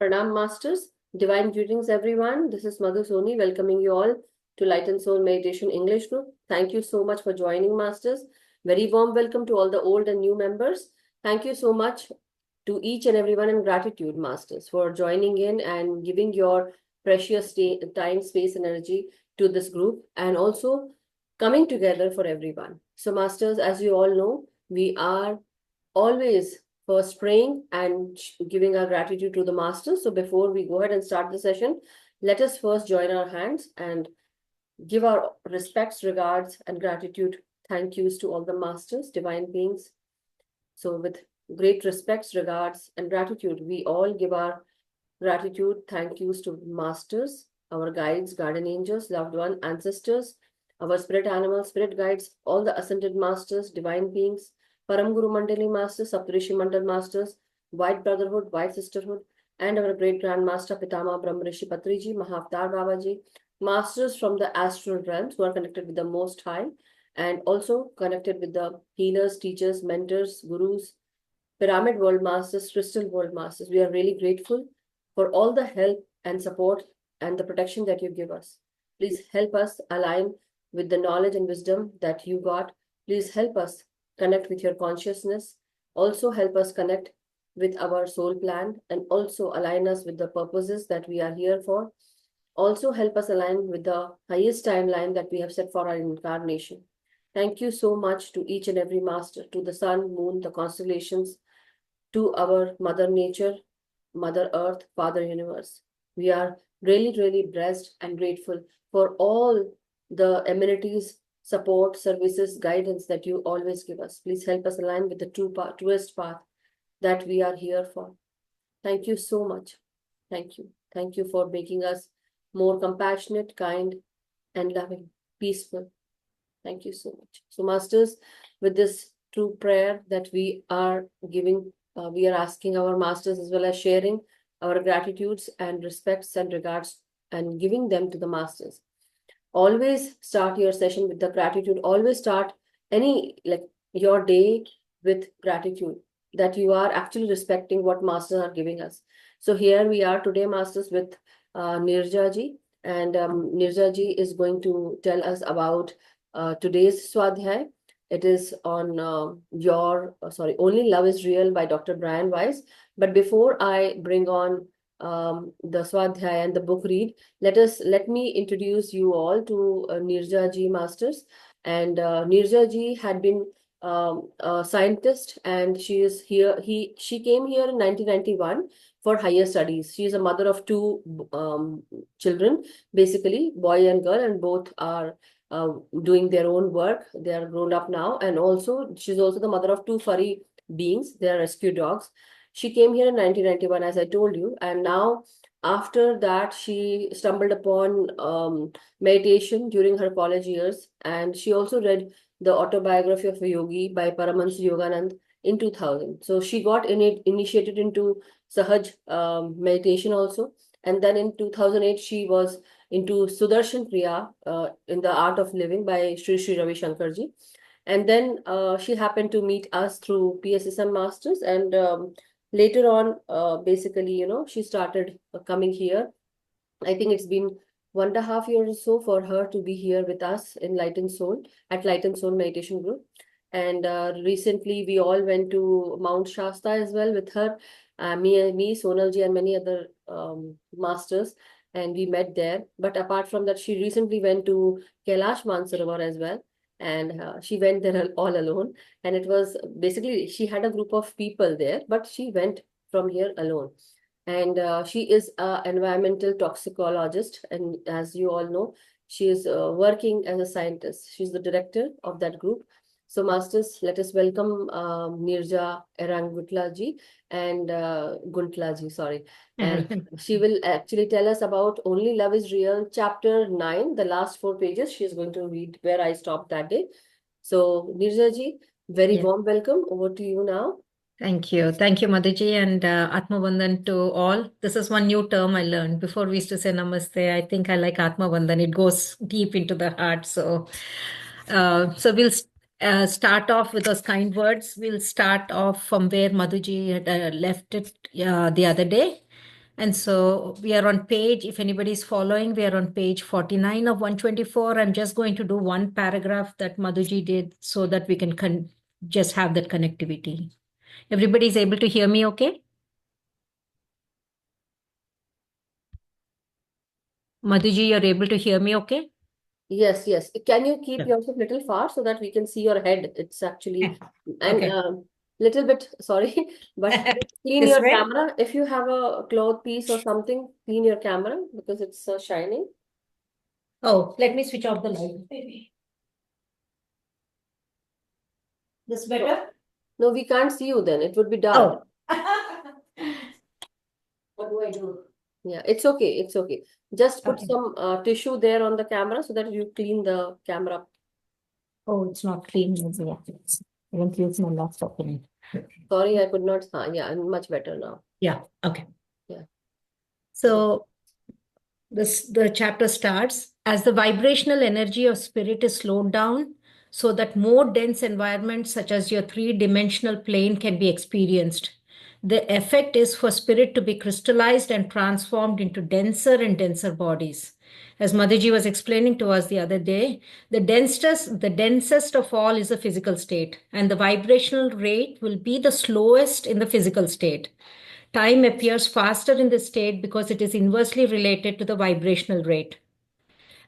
Pranam Masters, divine greetings everyone. This is Madhu Soni welcoming you all to Light and Soul Meditation English group. Thank you so much for joining Masters. Very warm welcome to all the old and new members. Thank you so much to each and everyone in gratitude Masters for joining in and giving your precious time, space and energy to this group and also coming together for everyone. So Masters, as you all know, we are always first praying and giving our gratitude to the Master. So before we go ahead and start the session, let us first join our hands and give our respects, regards, and gratitude, thank yous to all the Masters, divine beings. So with great respects, regards, and gratitude, we all give our gratitude, thank yous to Masters, our guides, guardian angels, loved one, ancestors, our spirit animals, spirit guides, all the ascended Masters, divine beings, Param Guru Mandali Masters, Saptarishi Mandal Masters, White Brotherhood, White Sisterhood, and our great Grandmaster Pitama Brahmarishi Patriji, Mahavtar Babaji, Masters from the astral realms who are connected with the Most High and also connected with the healers, teachers, mentors, gurus, Pyramid World Masters, Crystal World Masters. We are really grateful for all the help and support and the protection that you give us. Please help us align with the knowledge and wisdom that you got. Please help us connect with your consciousness. Also help us connect with our soul plan and also align us with the purposes that we are here for. Also help us align with the highest timeline that we have set for our incarnation. Thank you so much to each and every master, to the sun, moon, the constellations, to our Mother Nature, Mother Earth, Father Universe. We are really, really blessed and grateful for all the amenities, support, services, guidance that you always give us. Please help us align with the truest path that we are here for. Thank you so much. Thank you. Thank you for making us more compassionate, kind, and loving, peaceful. Thank you so much. So, Masters, with this true prayer that we are giving, we are asking our Masters as well as sharing our gratitudes and respects and regards and giving them to the Masters. Always start your session with the gratitude. Always start your day with gratitude that you are actually respecting what Masters are giving us. So here we are today, Masters, with NeerajaE, and NeerajaE is going to tell us about today's Swadhyay. It is on Only Love is Real by Dr. Brian Weiss. But before I bring on the Swadhyay and the book read, let me introduce you all to NeerajaE Masters. And NeerajaE had been a scientist, and she came here in 1991 for higher studies. She is a mother of two children, basically boy and girl, and both are doing their own work. They are grown up now, and also she's also the mother of two furry beings. They are rescue dogs. She came here in 1991, as I told you, and now after that she stumbled upon meditation during her college years, and she also read the autobiography of a yogi by Paramahansa Yoganand in 2000. So she got initiated into Sahaj meditation also, and then in 2008 she was into Sudarshan Kriya in the art of living by Sri Ravi Shankarji. And then she happened to meet us through PSSM Masters, and later on, basically, she started coming here. I think it's been 1.5 years or so for her to be here with us in Light and Soul at Light and Soul Meditation Group. And recently, we all went to Mount Shasta as well with her, me, Sonalji, and many other masters, and we met there. But apart from that, she recently went to Kailash Mansarovar as well, and she went there all alone. And it was basically she had a group of people there, but she went from here alone. And she is an environmental toxicologist, and as you all know, she is working as a scientist. She's the director of that group. So, Masters, let us welcome Neeraja Erranguntla ji and Guntla ji, sorry. And she will actually tell us about Only Love is Real, chapter 9, the last 4 pages. She is going to read where I stopped that day. So, Neeraja ji, very warm welcome. Over to you now. Thank you. Thank you, Madhuji, and Atma Bandhan to all. This is one new term I learned. Before we used to say Namaste. I think I like Atma Bandhan. It goes deep into the heart. So we'll start off with those kind words. We'll start off from where Madhuji had left it the other day. And so we are on page, if anybody's following, we are on page 49 of 124. I'm just going to do one paragraph that Madhuji did so that we can just have that connectivity. Everybody's able to hear me okay? Madhuji, you're able to hear me okay? Yes, yes. Can you keep Yeah. yourself a little far so that we can see your head? It's actually, and Okay. little bit, sorry, but clean This your way? camera. If you have a cloth piece or something, clean your camera because it's shining. Oh, let me switch off the light. Maybe. This No, better? no, we can't see you then. It would be dark. Oh. What do I do? Yeah, it's okay. It's okay. Just put Okay. some tissue there on the camera so that you clean the camera. Oh, it's not clean. I don't use my laptop in it. Sorry, I could not. Yeah, much better now. Yeah. Okay. Yeah. So the chapter starts as the vibrational energy of spirit is slowed down so that more dense environments such as your three-dimensional plane can be experienced. The effect is for spirit to be crystallized and transformed into denser and denser bodies. As Madhuji was explaining to us the other day, the densest of all is the physical state, and the vibrational rate will be the slowest in the physical state. Time appears faster in this state because it is inversely related to the vibrational rate.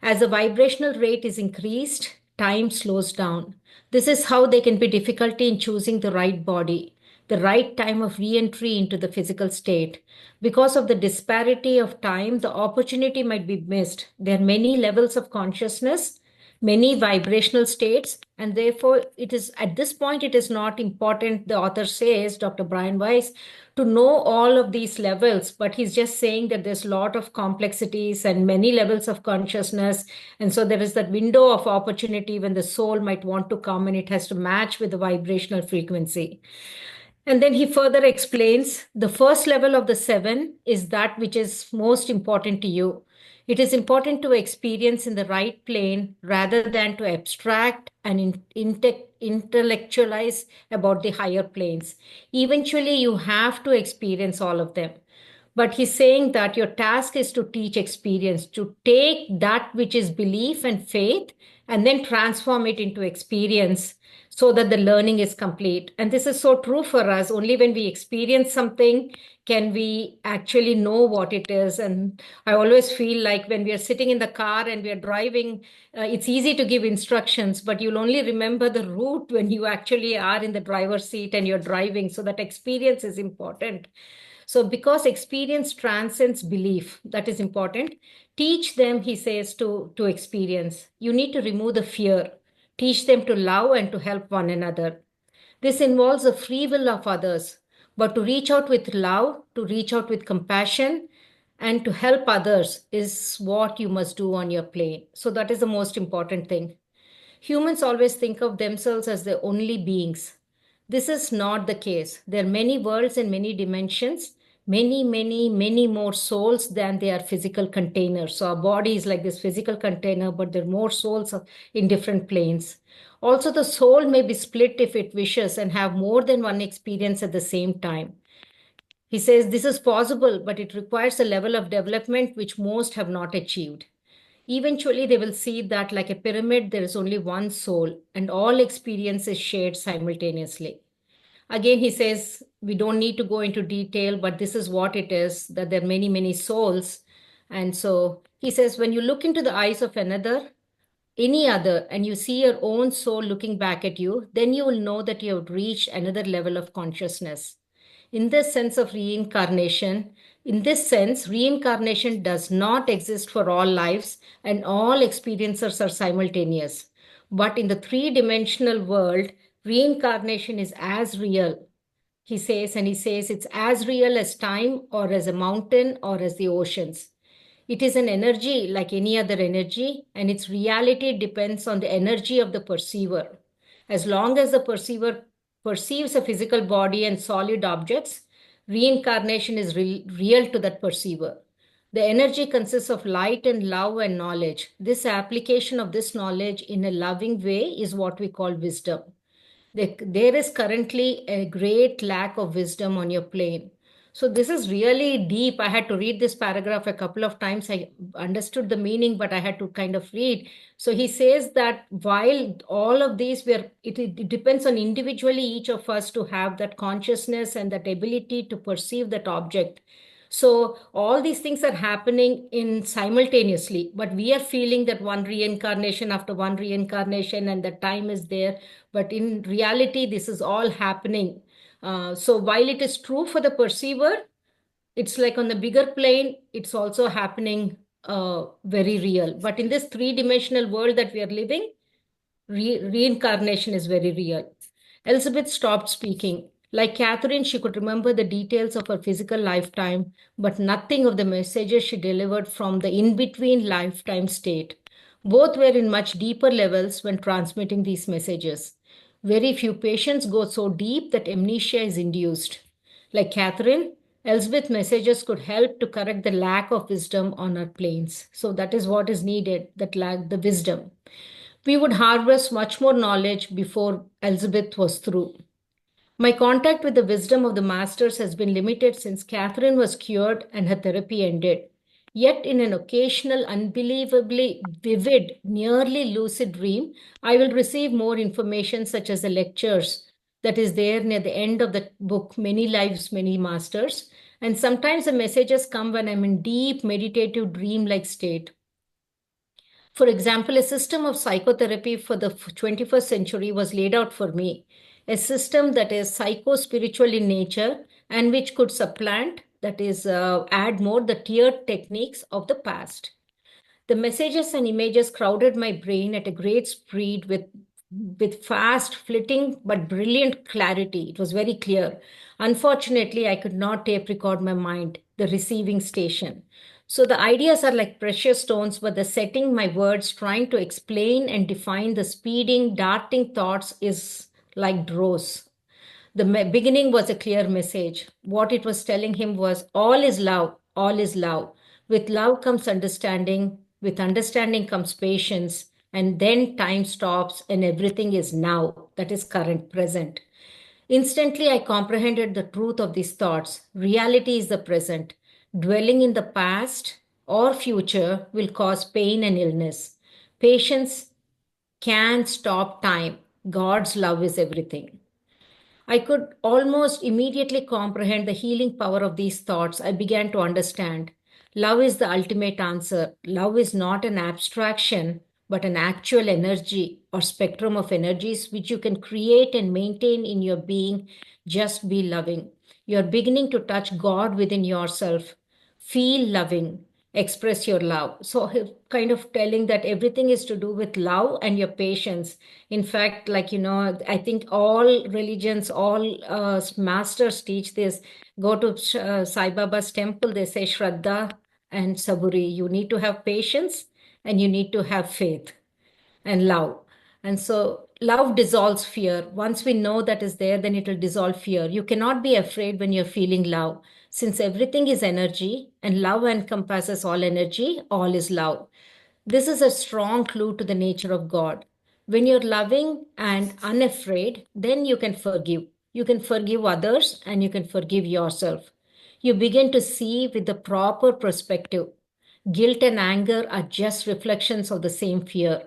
As the vibrational rate is increased, time slows down. This is how there can be difficulty in choosing the right body, the right time of re entry into the physical state. Because of the disparity of time, the opportunity might be missed. There are many levels of consciousness, many vibrational states, and therefore it is at this point it is not important, the author says, Dr. Brian Weiss, to know all of these levels, but he's just saying that there's a lot of complexities and many levels of consciousness. And so there is that window of opportunity when the soul might want to come and it has to match with the vibrational frequency. And then he further explains the first level of the seven is that which is most important to you. It is important to experience in the right plane rather than to abstract and intellectualize about the higher planes. Eventually, you have to experience all of them. But he's saying that your task is to teach experience, to take that which is belief and faith and then transform it into experience so that the learning is complete. And this is so true for us. Only when we experience something can we actually know what it is. And I always feel like when we are sitting in the car and we are driving, it's easy to give instructions, but you'll only remember the route when you actually are in the driver's seat and you're driving. So that experience is important. So, because experience transcends belief, that is important. Teach them, he says, to experience. You need to remove the fear. Teach them to love and to help one another. This involves the free will of others, but to reach out with love, to reach out with compassion, and to help others is what you must do on your plane. So, that is the most important thing. Humans always think of themselves as the only beings. This is not the case. There are many worlds and many dimensions, many, many, many more souls than they are physical containers. So our body is like this physical container, but there are more souls in different planes. Also, the soul may be split if it wishes and have more than one experience at the same time. He says this is possible, but it requires a level of development which most have not achieved. Eventually, they will see that, like a pyramid, there is only one soul, and all experience is shared simultaneously. Again, he says we don't need to go into detail, but this is what it is, that there are many, many souls. And so he says, when you look into the eyes of another, any other, and you see your own soul looking back at you, then you will know that you have reached another level of consciousness. In this sense of reincarnation, in this sense, reincarnation does not exist for all lives and all experiences are simultaneous. But in the three-dimensional world, reincarnation is as real. He says it's as real as time or as a mountain or as the oceans. It is an energy like any other energy, and its reality depends on the energy of the perceiver. As long as the perceiver perceives a physical body and solid objects, reincarnation is real to that perceiver. The energy consists of light and love and knowledge. This application of this knowledge in a loving way is what we call wisdom. There is currently a great lack of wisdom on your plane. So this is really deep. I had to read this paragraph a couple of times. I understood the meaning, but I had to kind of read. So he says that while all of these it depends on individually each of us to have that consciousness and that ability to perceive that object. So all these things are happening in simultaneously, but we are feeling that one reincarnation after one reincarnation and the time is there. But in reality, this is all happening. So while it is true for the perceiver, it's like on the bigger plane, it's also happening very real. But in this three-dimensional world that we are living, reincarnation is very real. Elizabeth stopped speaking. Like Catherine, she could remember the details of her physical lifetime, but nothing of the messages she delivered from the in between lifetime state. Both were in much deeper levels when transmitting these messages. Very few patients go so deep that amnesia is induced. Like Catherine, Elizabeth's messages could help to correct the lack of wisdom on her planes. So that is what is needed, that lack the wisdom. We would harvest much more knowledge before Elizabeth was through. My contact with the wisdom of the masters has been limited since Catherine was cured and her therapy ended. Yet, in an occasional, unbelievably vivid, nearly lucid dream, I will receive more information, such as the lectures that is there near the end of the book, Many Lives, Many Masters. And sometimes the messages come when I'm in deep meditative dream like state. For example, a system of psychotherapy for the 21st century was laid out for me, a system that is psycho-spiritual in nature and which could supplant, that is, add more the tiered techniques of the past. The messages and images crowded my brain at a great speed with fast, flitting, but brilliant clarity. It was very clear. Unfortunately, I could not tape record my mind, the receiving station. So the ideas are like precious stones, but the setting my words, trying to explain and define the speeding, darting thoughts is like dross. The beginning was a clear message. What it was telling him was all is love, all is love. With love comes understanding, with understanding comes patience, and then time stops and everything is now, that is current, present. Instantly, I comprehended the truth of these thoughts. Reality is the present. Dwelling in the past or future will cause pain and illness. Patience can stop time. God's love is everything. I could almost immediately comprehend the healing power of these thoughts. I began to understand. Love is the ultimate answer. Love is not an abstraction, but an actual energy or spectrum of energies which you can create and maintain in your being. Just be loving. You're beginning to touch God within yourself. Feel loving. Express your love. So, kind of telling that everything is to do with love and your patience. In fact, like, I think all religions, all masters teach this. Go to Sai Baba's temple, they say Shraddha and Saburi. You need to have patience and you need to have faith and love. And so love dissolves fear. Once we know that is there, then it will dissolve fear. You cannot be afraid when you're feeling love. Since everything is energy and love encompasses all energy, all is love. This is a strong clue to the nature of God. When you're loving and unafraid, then you can forgive. You can forgive others and you can forgive yourself. You begin to see with the proper perspective. Guilt and anger are just reflections of the same fear.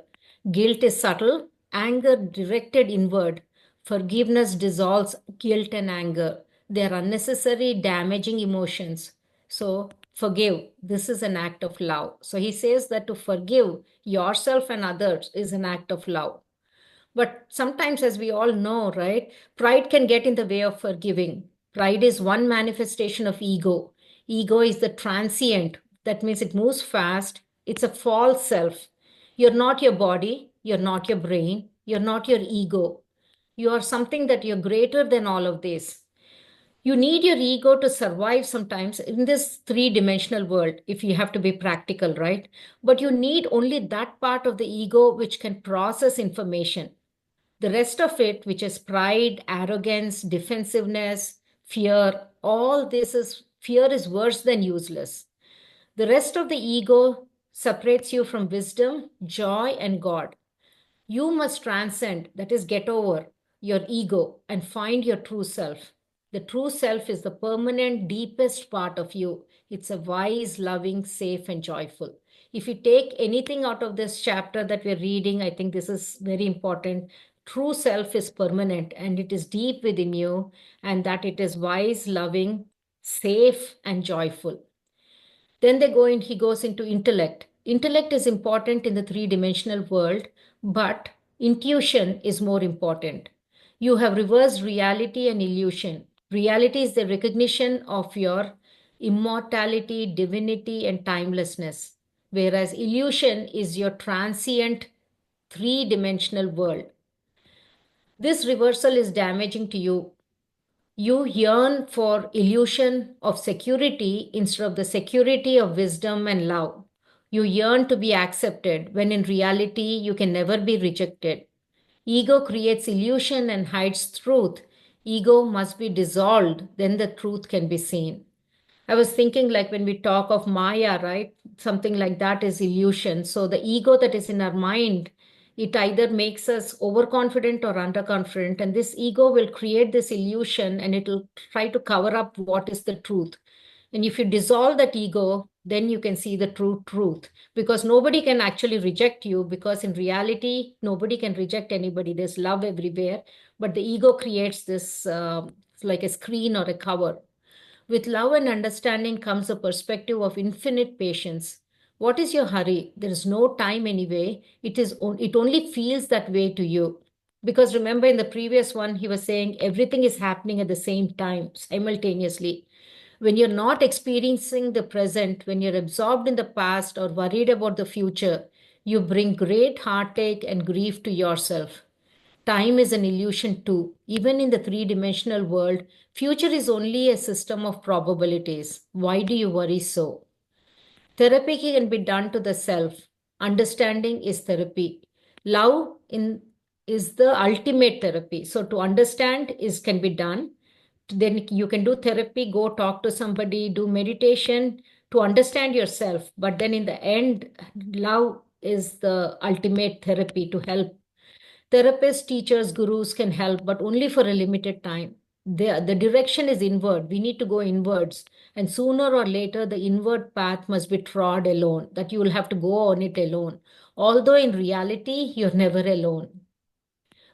Guilt is subtle, anger directed inward. Forgiveness dissolves guilt and anger. They are unnecessary, damaging emotions. So, forgive. This is an act of love. So, he says that to forgive yourself and others is an act of love. But sometimes, as we all know, right, pride can get in the way of forgiving. Pride is one manifestation of ego. Ego is the transient, that means it moves fast. It's a false self. You're not your body, you're not your brain, you're not your ego. You are something that you're greater than all of this. You need your ego to survive sometimes in this three-dimensional world, if you have to be practical, right? But you need only that part of the ego which can process information. The rest of it, which is pride, arrogance, defensiveness, fear, all this is fear is worse than useless. The rest of the ego separates you from wisdom, joy, and God. You must transcend, that is, get over your ego and find your true self. The true self is the permanent, deepest part of you. It's a wise, loving, safe, and joyful. If you take anything out of this chapter that we're reading, I think this is very important. True self is permanent and it is deep within you, and that it is wise, loving, safe, and joyful. Then he goes into intellect. Intellect is important in the three-dimensional world, but intuition is more important. You have reversed reality and illusion. Reality is the recognition of your immortality, divinity, and timelessness, whereas illusion is your transient three-dimensional world. This reversal is damaging to you. You yearn for illusion of security instead of the security of wisdom and love. You yearn to be accepted when in reality you can never be rejected. Ego creates illusion and hides truth. Ego must be dissolved, then the truth can be seen. I was thinking like when we talk of Maya, right? Something like that is illusion. So the ego that is in our mind, it either makes us overconfident or underconfident. And this ego will create this illusion and it will try to cover up what is the truth. And if you dissolve that ego, then you can see the true truth. Because nobody can actually reject you, because in reality, nobody can reject anybody. There's love everywhere. But the ego creates this like a screen or a cover. With love and understanding comes a perspective of infinite patience. What is your hurry? There is no time anyway. It only feels that way to you. Because remember in the previous one, he was saying everything is happening at the same time, simultaneously. When you're not experiencing the present, when you're absorbed in the past or worried about the future, you bring great heartache and grief to yourself. Time is an illusion too. Even in the three-dimensional world, future is only a system of probabilities. Why do you worry so? Therapy can be done to the self. Understanding is therapy. Love is the ultimate therapy. So to understand is can be done. Then you can do therapy, go talk to somebody, do meditation to understand yourself. But then in the end, love is the ultimate therapy to help. Therapists, teachers, gurus can help, but only for a limited time. The direction is inward. We need to go inwards. And sooner or later, the inward path must be trod alone, that you will have to go on it alone. Although in reality, you're never alone.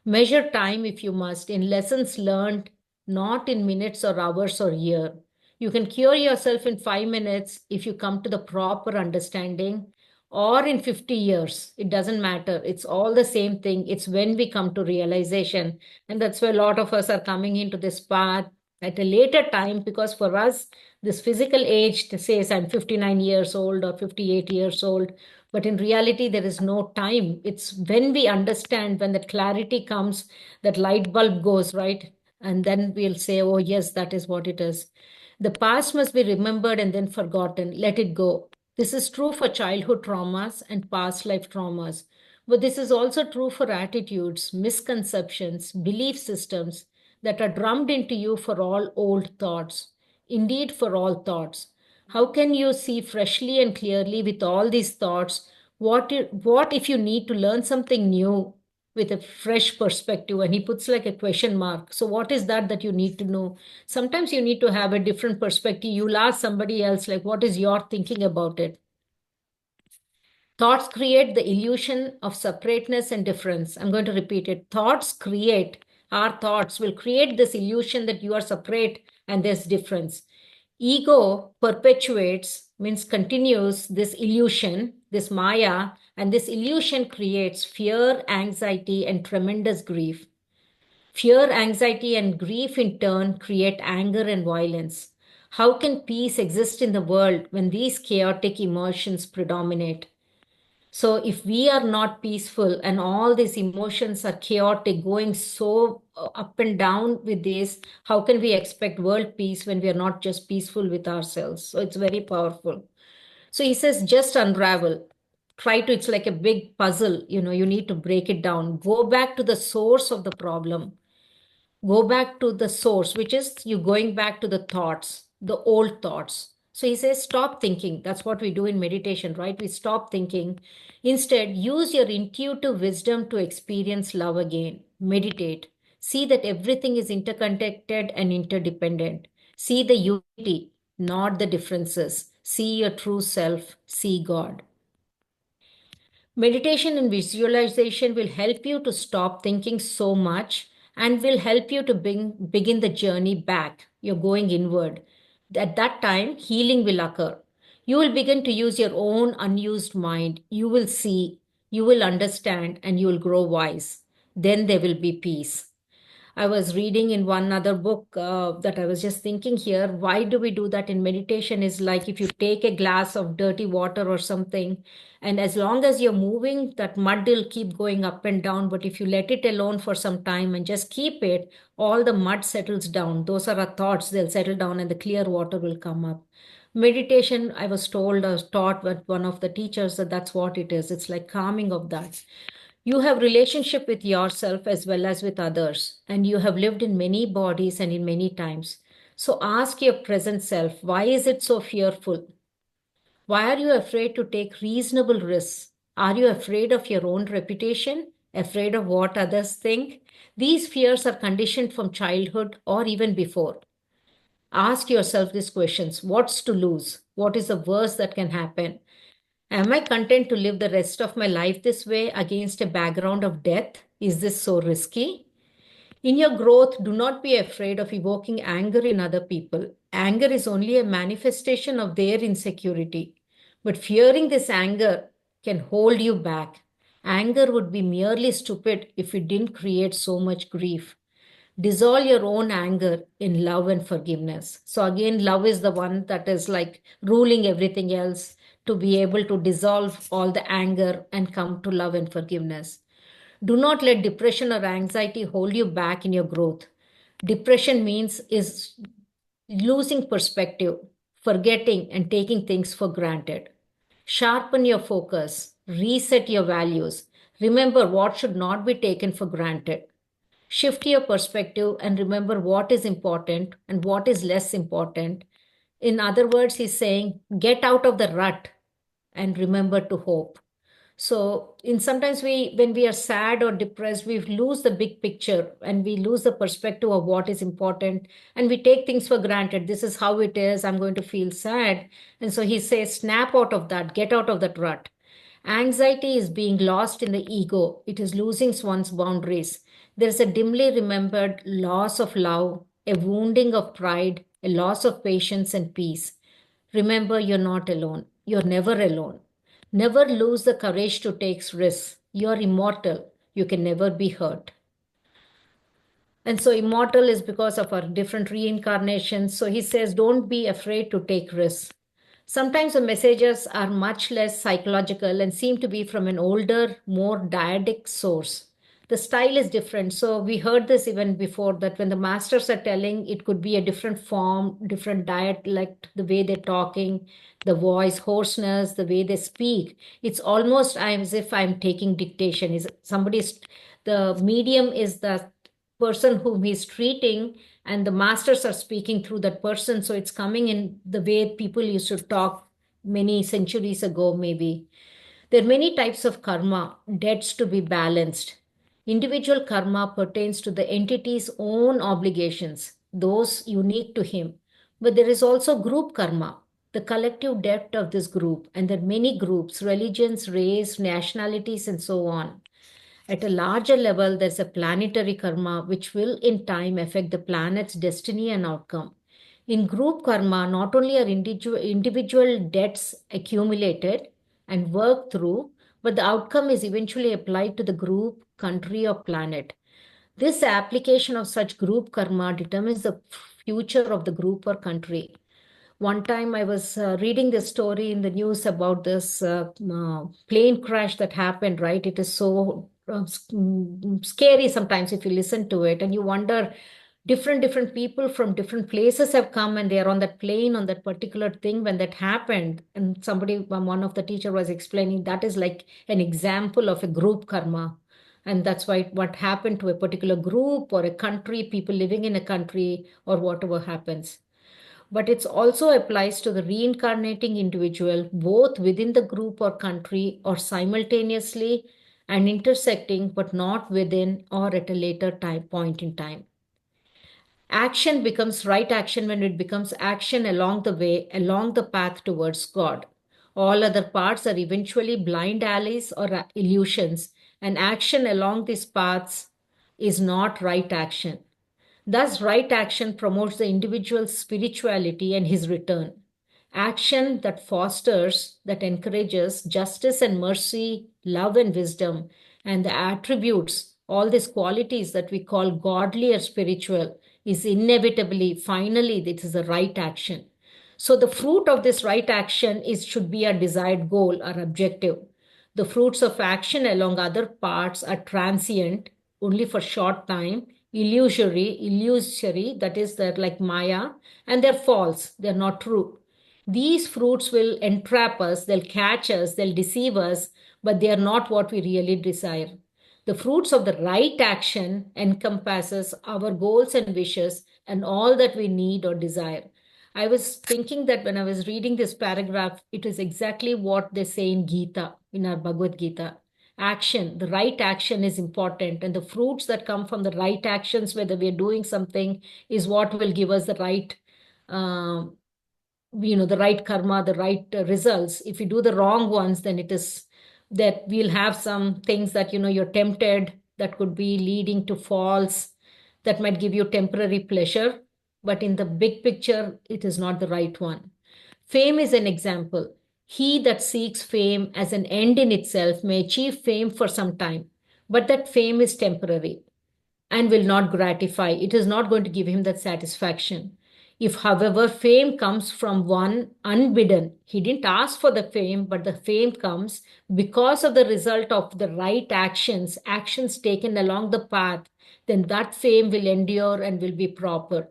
Measure time if you must in lessons learned, not in minutes or hours or year. You can cure yourself in 5 minutes if you come to the proper understanding, or in 50 years. It doesn't matter. It's all the same thing. It's when we come to realization. And that's why a lot of us are coming into this path at a later time, because for us, this physical age says I'm 59 years old or 58 years old. But in reality, there is no time. It's when we understand, when that clarity comes, that light bulb goes, right? And then we'll say, oh, yes, that is what it is. The past must be remembered and then forgotten. Let it go. This is true for childhood traumas and past life traumas. But this is also true for attitudes, misconceptions, belief systems that are drummed into you for all old thoughts. Indeed, for all thoughts. How can you see freshly and clearly with all these thoughts? What if you need to learn something new with a fresh perspective? And he puts like a question mark. So, what is that you need to know? Sometimes you need to have a different perspective. You'll ask somebody else, like, what is your thinking about it? Thoughts create the illusion of separateness and difference. I'm going to repeat it. Our thoughts will create this illusion that you are separate and there's difference. Ego perpetuates, means continues this illusion, this Maya, and this illusion creates fear, anxiety, and tremendous grief. Fear, anxiety, and grief in turn create anger and violence. How can peace exist in the world when these chaotic emotions predominate? So, if we are not peaceful and all these emotions are chaotic, going so up and down with this, how can we expect world peace when we are not just peaceful with ourselves? So, it's very powerful. So, he says, just unravel. It's like a big puzzle, you need to break it down. Go back to the source of the problem. Go back to the source, which is you going back to the thoughts, the old thoughts. So he says, stop thinking. That's what we do in meditation, right? We stop thinking. Instead, use your intuitive wisdom to experience love again. Meditate. See that everything is interconnected and interdependent. See the unity, not the differences. See your true self. See God. Meditation and visualization will help you to stop thinking so much and will help you to begin the journey back. You're going inward. At that time, healing will occur. You will begin to use your own unused mind. You will see, you will understand, and you will grow wise. Then there will be peace. I was reading in one other book that I was just thinking here, why do we do that in meditation? Is like if you take a glass of dirty water or something, and as long as you're moving, that mud will keep going up and down. But if you let it alone for some time and just keep it, all the mud settles down. Those are our thoughts, they'll settle down and the clear water will come up. Meditation, I was taught by one of the teachers that that's what it is. It's like calming of that. You have relationship with yourself as well as with others, and you have lived in many bodies and in many times. So ask your present self, why is it so fearful? Why are you afraid to take reasonable risks? Are you afraid of your own reputation? Afraid of what others think? These fears are conditioned from childhood or even before. Ask yourself these questions. What's to lose? What is the worst that can happen? Am I content to live the rest of my life this way against a background of death? Is this so risky? In your growth, do not be afraid of evoking anger in other people. Anger is only a manifestation of their insecurity. But fearing this anger can hold you back. Anger would be merely stupid if it didn't create so much grief. Dissolve your own anger in love and forgiveness. So, again, love is the one that is like ruling everything else, to be able to dissolve all the anger and come to love and forgiveness. Do not let depression or anxiety hold you back in your growth. Depression means is losing perspective, forgetting and taking things for granted. Sharpen your focus, reset your values. Remember what should not be taken for granted. Shift your perspective and remember what is important and what is less important. In other words, he's saying, get out of the rut and remember to hope. So, in sometimes when we are sad or depressed, we lose the big picture and we lose the perspective of what is important, and we take things for granted. This is how it is. I'm going to feel sad. And so he says, snap out of that, get out of that rut. Anxiety is being lost in the ego. It is losing one's boundaries. There's a dimly remembered loss of love, a wounding of pride, a loss of patience and peace. Remember, you're not alone. You're never alone. Never lose the courage to take risks. You're immortal. You can never be hurt. And so, immortal is because of our different reincarnations. So, he says, don't be afraid to take risks. Sometimes the messages are much less psychological and seem to be from an older, more dyadic source. The style is different. So we heard this even before, that when the masters are telling, it could be a different form, different dialect, the way they're talking, the voice, hoarseness, the way they speak. It's almost as if I'm taking dictation. Is somebody's the medium is the person whom he's treating, and the masters are speaking through that person. So it's coming in the way people used to talk many centuries ago, maybe. There are many types of karma, debts to be balanced. Individual karma pertains to the entity's own obligations, those unique to him. But there is also group karma, the collective debt of this group, and there are many groups, religions, race, nationalities, and so on. At a larger level, there's a planetary karma which will in time affect the planet's destiny and outcome. In group karma, not only are individual debts accumulated and worked through, but the outcome is eventually applied to the group, country, or planet. This application of such group karma determines the future of the group or country. One time I was reading this story in the news about this plane crash that happened, right? It is so scary sometimes if you listen to it, and you wonder, different people from different places have come and they are on that plane on that particular thing when that happened. And somebody, one of the teacher was explaining, that is like an example of a group karma. And that's why what happened to a particular group or a country, people living in a country or whatever happens. But it also applies to the reincarnating individual, both within the group or country or simultaneously and intersecting, but not within or at a later point in time. Action becomes right action when it becomes action along the way, along the path towards God. All other paths are eventually blind alleys or illusions, and action along these paths is not right action. Thus, right action promotes the individual's spirituality and his return. Action that fosters, that encourages justice and mercy, love and wisdom, and the attributes, all these qualities that we call godly or spiritual, is inevitably, finally, this is the right action. So the fruit of this right action should be a desired goal or objective. The fruits of action along other parts are transient, only for short time, illusory, that is, they're like Maya, and they're false, they're not true. These fruits will entrap us, they'll catch us, they'll deceive us, but they are not what we really desire. The fruits of the right action encompasses our goals and wishes and all that we need or desire. I was thinking that when I was reading this paragraph, it is exactly what they say in Gita, in our Bhagavad Gita. Action, the right action is important, and the fruits that come from the right actions, whether we are doing something, is what will give us the right um, the right karma, the right results. If you do the wrong ones, then it is that we'll have some things that you're tempted, that could be leading to falls, that might give you temporary pleasure, but in the big picture it is not the right one. Fame is an example. He that seeks fame as an end in itself may achieve fame for some time, but that fame is temporary and will not gratify. It is not going to give him that satisfaction. If, however, fame comes from one unbidden, he didn't ask for the fame, but the fame comes because of the result of the right actions, actions taken along the path, then that fame will endure and will be proper.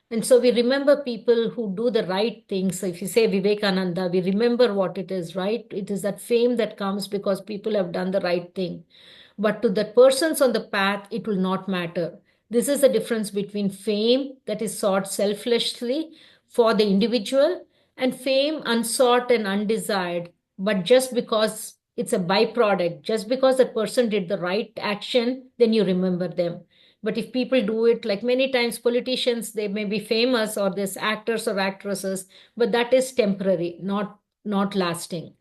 And so we remember people who do the right things. So if you say Vivekananda, we remember what it is, right? It is that fame that comes because people have done the right thing. But to the persons on the path, it will not matter. This is the difference between fame that is sought selflessly for the individual and fame unsought and undesired, but just because it's a byproduct, just because that person did the right action, then you remember them. But if people do it, like many times politicians, they may be famous, or this actors or actresses, but that is temporary, not lasting.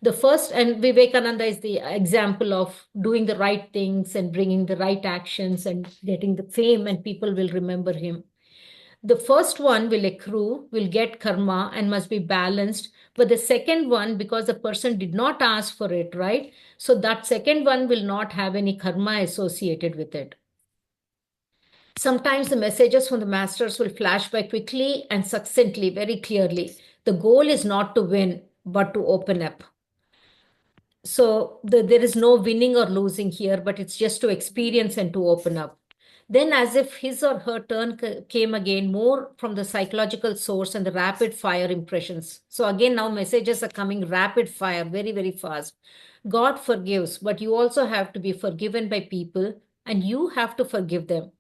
The first, and Vivekananda is the example of doing the right things and bringing the right actions and getting the fame, and people will remember him. The first one will accrue, will get karma and must be balanced. But the second one, because the person did not ask for it, right? So that second one will not have any karma associated with it. Sometimes the messages from the masters will flash by quickly and succinctly, very clearly. The goal is not to win, but to open up. So there is no winning or losing here, but it's just to experience and to open up. Then, as if his or her turn came again, more from the psychological source and the rapid fire impressions. So, again, now messages are coming rapid fire, very, very fast. God forgives, but you also have to be forgiven by people, and you have to forgive them.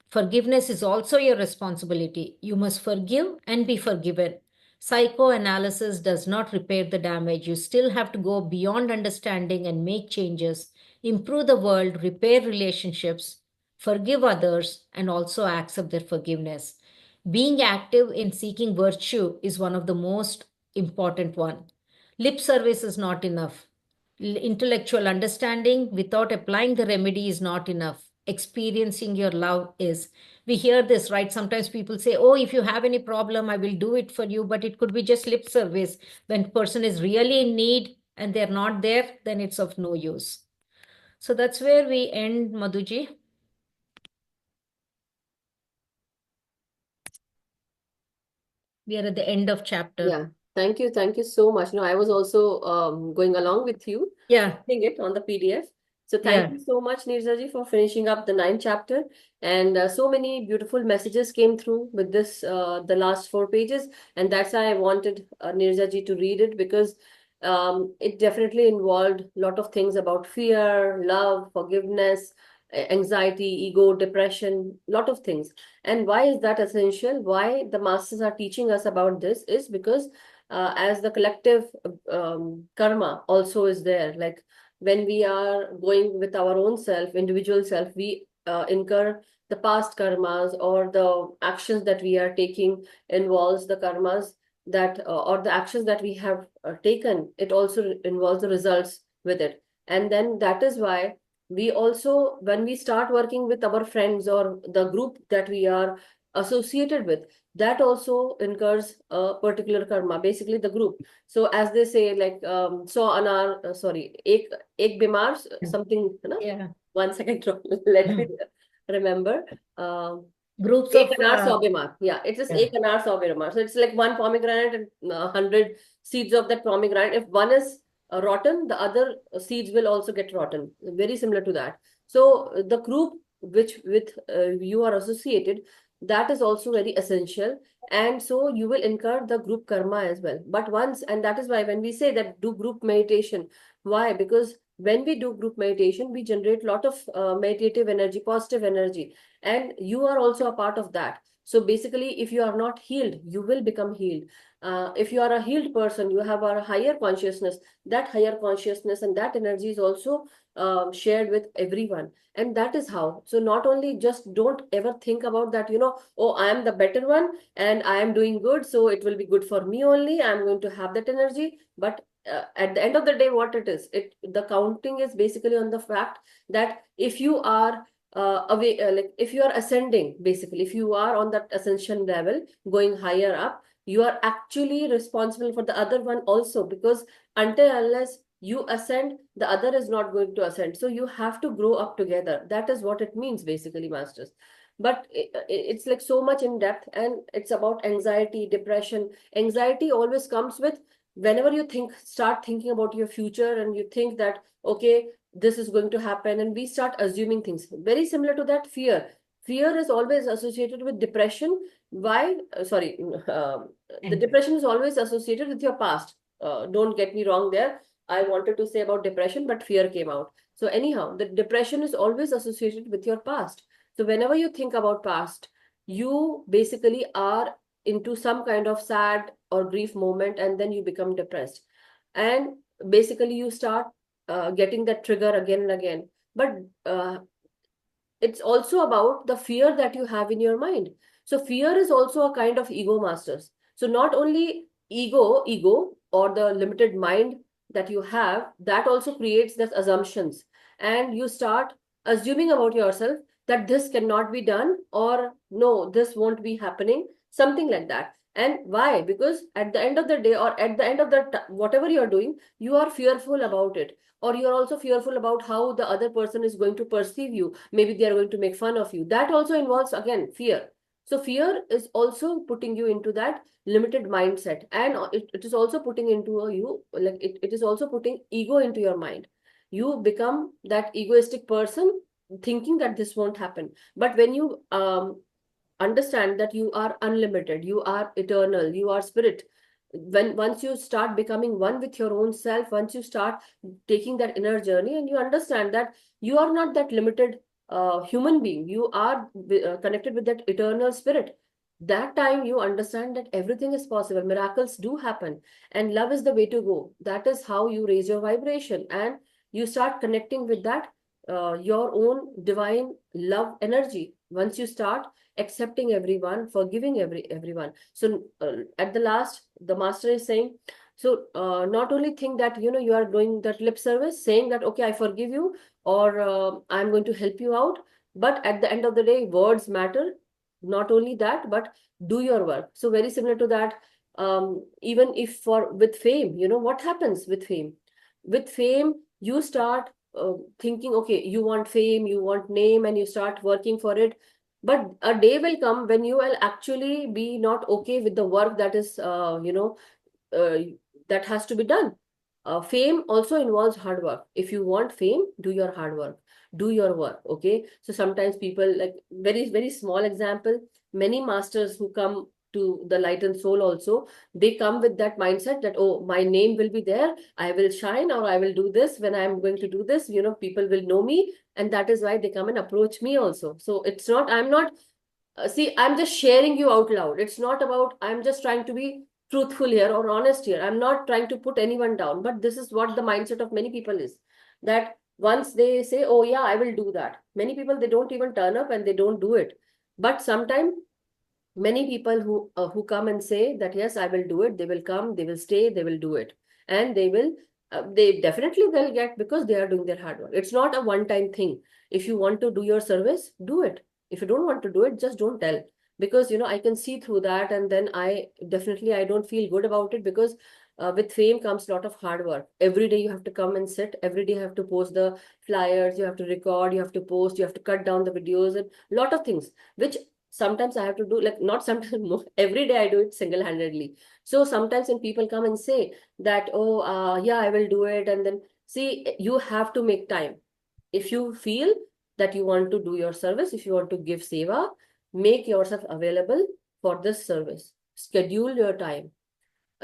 Forgiveness is also your responsibility. You must forgive and be forgiven. Psychoanalysis does not repair the damage. You still have to go beyond understanding and make changes, improve the world, repair relationships, forgive others, and also accept their forgiveness. Being active in seeking virtue is one of the most important one. Lip service is not enough. Intellectual understanding without applying the remedy is not enough. Experiencing your love is. We hear this, right? Sometimes people say, oh, if you have any problem, I will do it for you. But it could be just lip service. When person is really in need and they're not there, then it's of no use. So that's where we end, Madhuji. We are at the end of chapter. Yeah, thank you. Thank you so much. I was also going along with you, Yeah, reading it on the PDF. So thank yeah. you so much, Neeraja, for finishing up the ninth chapter. And so many beautiful messages came through with this, the last 4 pages. And that's why I wanted Neeraja to read it, because it definitely involved a lot of things about fear, love, forgiveness, anxiety, ego, depression, lot of things. And why is that essential? Why the masters are teaching us about this is because as the collective karma also is there, like when we are going with our own self, individual self, we incur the past karmas, or the actions that we are taking involves the karmas that or the actions that we have taken. It also involves the results with it. And then that is why we also, when we start working with our friends or the group that we are associated with, that also incurs a particular karma, basically the group. So as they say, like so anar sorry, ek bimar something, you know. Yeah. 1 second, let me remember. um Groups Ek of anar sau bimar. Yeah, it is yeah. ek anar sau bimar. So it's like one pomegranate and 100 seeds of that pomegranate. If one is rotten, the other seeds will also get rotten. Very similar to that. So the group which with you are associated, that is also very essential. And so you will incur the group karma as well. But once, and that is why when we say that do group meditation, why? Because when we do group meditation, we generate a lot of meditative energy, positive energy, and you are also a part of that. So basically, if you are not healed, you will become healed. If you are a healed person, you have a higher consciousness. That higher consciousness and that energy is also shared with everyone. And that is how. So not only, just don't ever think about that, oh, I am the better one and I am doing good, so it will be good for me only. I'm going to have that energy. But at the end of the day, what it is, the counting is basically on the fact that if you are away, like if you are ascending, basically, if you are on that ascension level, going higher up, you are actually responsible for the other one also, because until unless you ascend, the other is not going to ascend. So you have to grow up together. That is what it means, basically, masters. But it's like so much in depth, and it's about anxiety, depression. Anxiety always comes with, whenever you start thinking about your future, and you think that, okay, this is going to happen, and we start assuming things. Very similar to that, fear is always associated with depression. Why? Sorry, the depression is always associated with your past. Don't get me wrong there. I wanted to say about depression, but fear came out. So anyhow, the depression is always associated with your past. So whenever you think about past, you basically are into some kind of sad or grief moment, and then you become depressed. And basically you start getting that trigger again and again. But it's also about the fear that you have in your mind. So fear is also a kind of ego, masters. So not only ego or the limited mind that you have, that also creates these assumptions. And you start assuming about yourself that this cannot be done, or no, this won't be happening, something like that. And why? Because at the end of the day, or at the end of the whatever you're doing, you are fearful about it, or you're also fearful about how the other person is going to perceive you. Maybe they are going to make fun of you. That also involves, again, fear. So fear is also putting you into that limited mindset, and it is also putting into you, like it is also putting ego into your mind. You become that egoistic person, thinking that this won't happen. But when you understand that you are unlimited, you are eternal, you are spirit, when once you start becoming one with your own self, once you start taking that inner journey, and you understand that you are not that limited human being, you are connected with that eternal spirit, that time you understand that everything is possible, miracles do happen, and love is the way to go. That is how you raise your vibration, and you start connecting with that your own divine love energy. Once you start accepting everyone, forgiving everyone. So at the last, the master is saying, so not only think that you are doing that lip service, saying that okay, I forgive you, or I'm going to help you out, but at the end of the day, words matter. Not only that, but do your work. So very similar to that, even if for with fame, what happens with fame? With fame, you start thinking, okay, you want fame, you want name, and you start working for it. But a day will come when you will actually be not okay with the work that is, uh, that has to be done. Fame also involves hard work. If you want fame, do your hard work, do your work. Okay. So sometimes people, like, very, very small example, many masters who come to the light and soul also, they come with that mindset that, oh, my name will be there, I will shine, or I will do this. When I'm going to do this, people will know me. And that is why they come and approach me also. So it's not, I'm not, see, I'm just sharing you out loud. It's not about, I'm just trying to be truthful here or honest here. I'm not trying to put anyone down, but this is what the mindset of many people is. that once they say, oh yeah, I will do that, many people, they don't even turn up and they don't do it. But sometimes many people who come and say that yes, I will do it, they will come, they will stay, they will do it, and they definitely will get, because they are doing their hard work. It's not a one time thing. If you want to do your service, do it. If you don't want to do it, just don't tell, because I can see through that, and then I don't feel good about it, because with fame comes a lot of hard work. Every day you have to come and sit, every day you have to post the flyers, you have to record, you have to post, you have to cut down the videos, and lot of things which sometimes I have to do, like not sometimes, every day I do it single-handedly. So sometimes when people come and say that, oh, yeah, I will do it, and then see, you have to make time. If you feel that you want to do your service, if you want to give seva, make yourself available for this service. Schedule your time.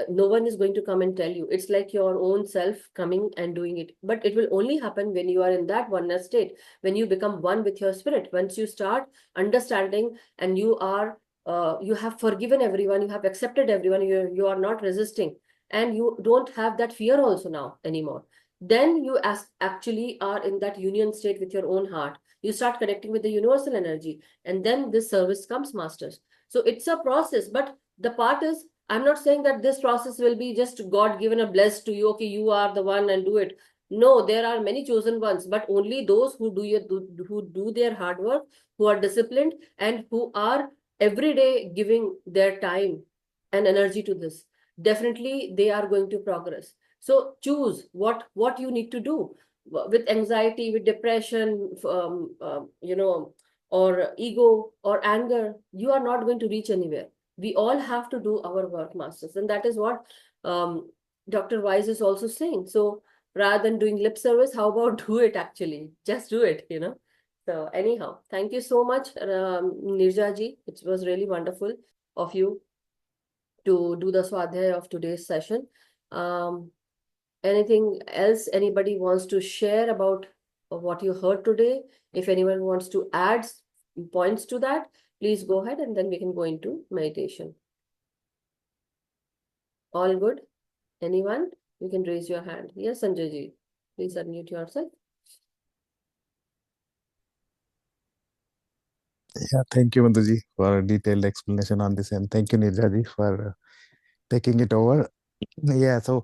No one is going to come and tell you. It's like your own self coming and doing it. But it will only happen when you are in that oneness state, when you become one with your spirit. Once you start understanding, and you have forgiven everyone, you have accepted everyone, you are not resisting, and you don't have that fear also now anymore. Then you actually are in that union state with your own heart. You start connecting with the universal energy, and then this service comes, masters. So it's a process, but the part is, I'm not saying that this process will be just God given a bless to you. Okay, you are the one and do it. No, there are many chosen ones, but only those who do their hard work, who are disciplined, and who are every day giving their time and energy to this. Definitely, they are going to progress. So choose what you need to do with anxiety, with depression, or ego or anger. You are not going to reach anywhere. We all have to do our work, masters, and that is what Dr. Weiss is also saying. So rather than doing lip service, how about do it? Actually, just do it. So anyhow, thank you so much, Neeraja. It was really wonderful of you to do the swadhyay of today's session. um, Anything else anybody wants to share about what you heard today? If anyone wants to add points to that, please go ahead, and then we can go into meditation. All good? Anyone? You can raise your hand. Yes, SanjayG. Please unmute yourself. Yeah, thank you, Madhuji, for a detailed explanation on this, and thank you, Neeraja, for taking it over. Yeah, so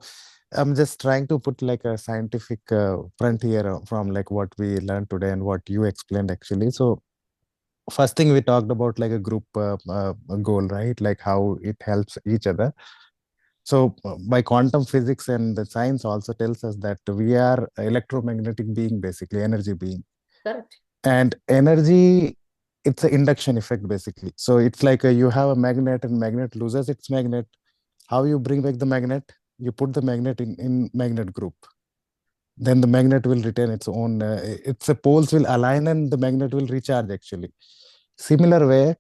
I'm just trying to put like a scientific front here from like what we learned today and what you explained actually. So first thing we talked about like a group goal, right? Like how it helps each other. So by quantum physics and the science also tells us that we are electromagnetic being, basically energy being. Correct. And energy, it's an induction effect basically. So it's like you have a magnet and magnet loses its magnet. How you bring back the magnet? You put the magnet in magnet group. Then the magnet will retain its own, its poles will align and the magnet will recharge actually. Similar way,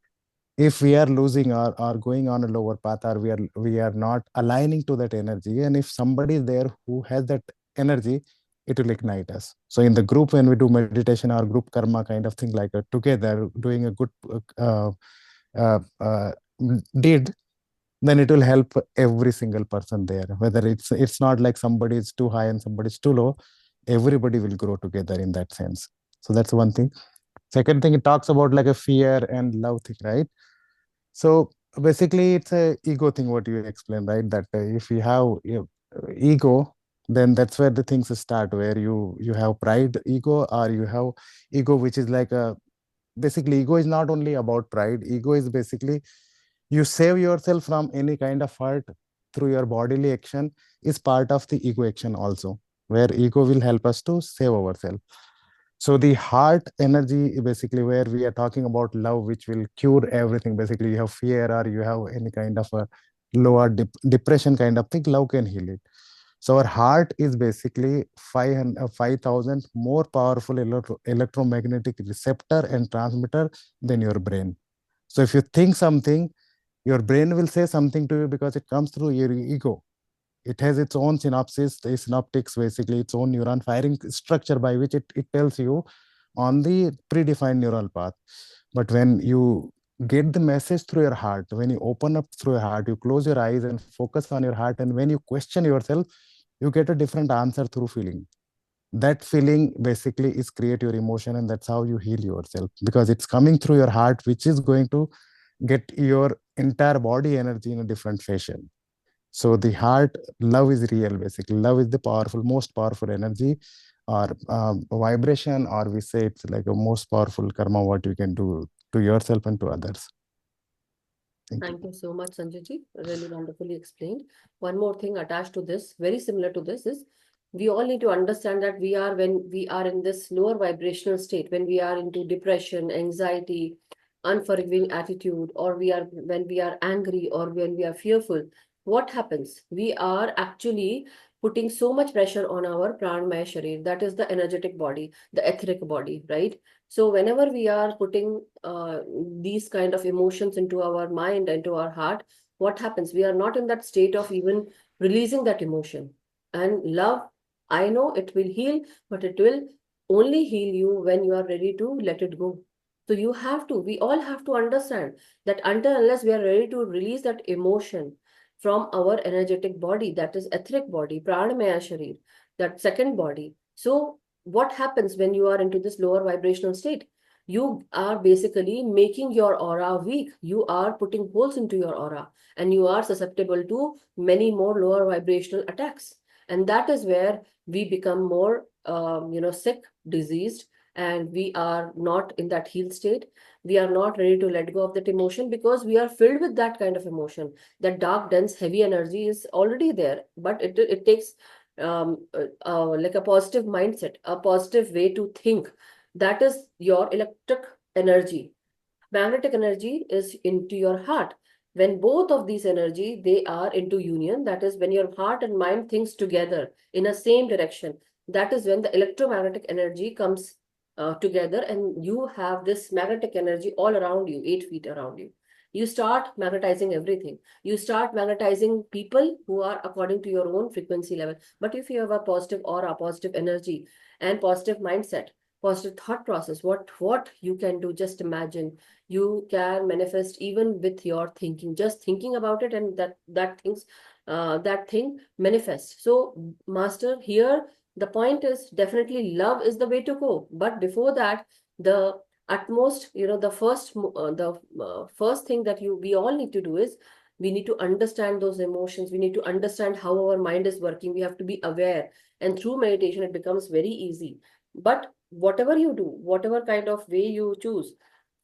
if we are losing or going on a lower path, or we are not aligning to that energy, and if somebody is there who has that energy, it will ignite us. So in the group, when we do meditation or group karma kind of thing, like together doing a good uh, uh, deed, then it will help every single person there, whether it's not like somebody is too high and somebody is too low. Everybody will grow together in that sense. So that's one thing. Second thing, it talks about like a fear and love thing, right? So basically, it's a ego thing. What you explained, right? That if you have ego, then that's where the things start. Where you have pride ego, or you have ego, which is like a basically ego is not only about pride. Ego is basically you save yourself from any kind of hurt through your bodily action is part of the ego action also, where ego will help us to save ourselves. So the heart energy, basically where we are talking about love, which will cure everything. Basically, you have fear or you have any kind of a lower depression kind of thing, love can heal it. So our heart is basically 5,000 more powerful electromagnetic receptor and transmitter than your brain. So if you think something, your brain will say something to you because it comes through your ego. It has its own synapses, the synaptics, basically its own neuron firing structure by which it tells you on the predefined neural path. But when you get the message through your heart, when you open up through your heart, you close your eyes and focus on your heart, and when you question yourself, you get a different answer through feeling. That feeling basically is create your emotion, and that's how you heal yourself, because it's coming through your heart, which is going to get your entire body energy in a different fashion. So the heart, love is real. Basically, love is the most powerful energy, or vibration, or we say it's like a most powerful karma what you can do to yourself and to others. Thank you so much, Sanjayji. Really wonderfully explained. One more thing attached to this, very similar to this, is we all need to understand that when we are in this lower vibrational state, when we are into depression, anxiety, unforgiving attitude, or when we are angry or when we are fearful, what happens? We are actually putting so much pressure on our pranamaya sharir, that is the energetic body, the etheric body, right? So whenever we are putting these kind of emotions into our mind, into our heart, what happens? We are not in that state of even releasing that emotion. And love, I know it will heal, but it will only heal you when you are ready to let it go. So we all have to understand that until unless we are ready to release that emotion from our energetic body, that is etheric body, pranamaya sharir, that second body. So what happens when you are into this lower vibrational state? You are basically making your aura weak. You are putting holes into your aura, and you are susceptible to many more lower vibrational attacks. And that is where we become more, sick, diseased, and we are not in that healed state. We are not ready to let go of that emotion because we are filled with that kind of emotion. That dark, dense, heavy energy is already there, but it takes like a positive mindset, a positive way to think. That is your electric energy. Magnetic energy is into your heart. When both of these energy, they are into union, that is when your heart and mind thinks together in a same direction, that is when the electromagnetic energy comes together, and you have this magnetic energy all around you, 8 feet around you. You start magnetizing everything. You start magnetizing people who are according to your own frequency level. But if you have a positive aura, positive energy, and positive mindset, positive thought process, what you can do, just imagine. You can manifest even with your thinking, just thinking about it, and that thing manifests. So master, here the point is definitely love is the way to go, but before that, the utmost, the first thing that we all need to do is we need to understand those emotions. We need to understand how our mind is working. We have to be aware, and through meditation it becomes very easy. But whatever you do, whatever kind of way you choose,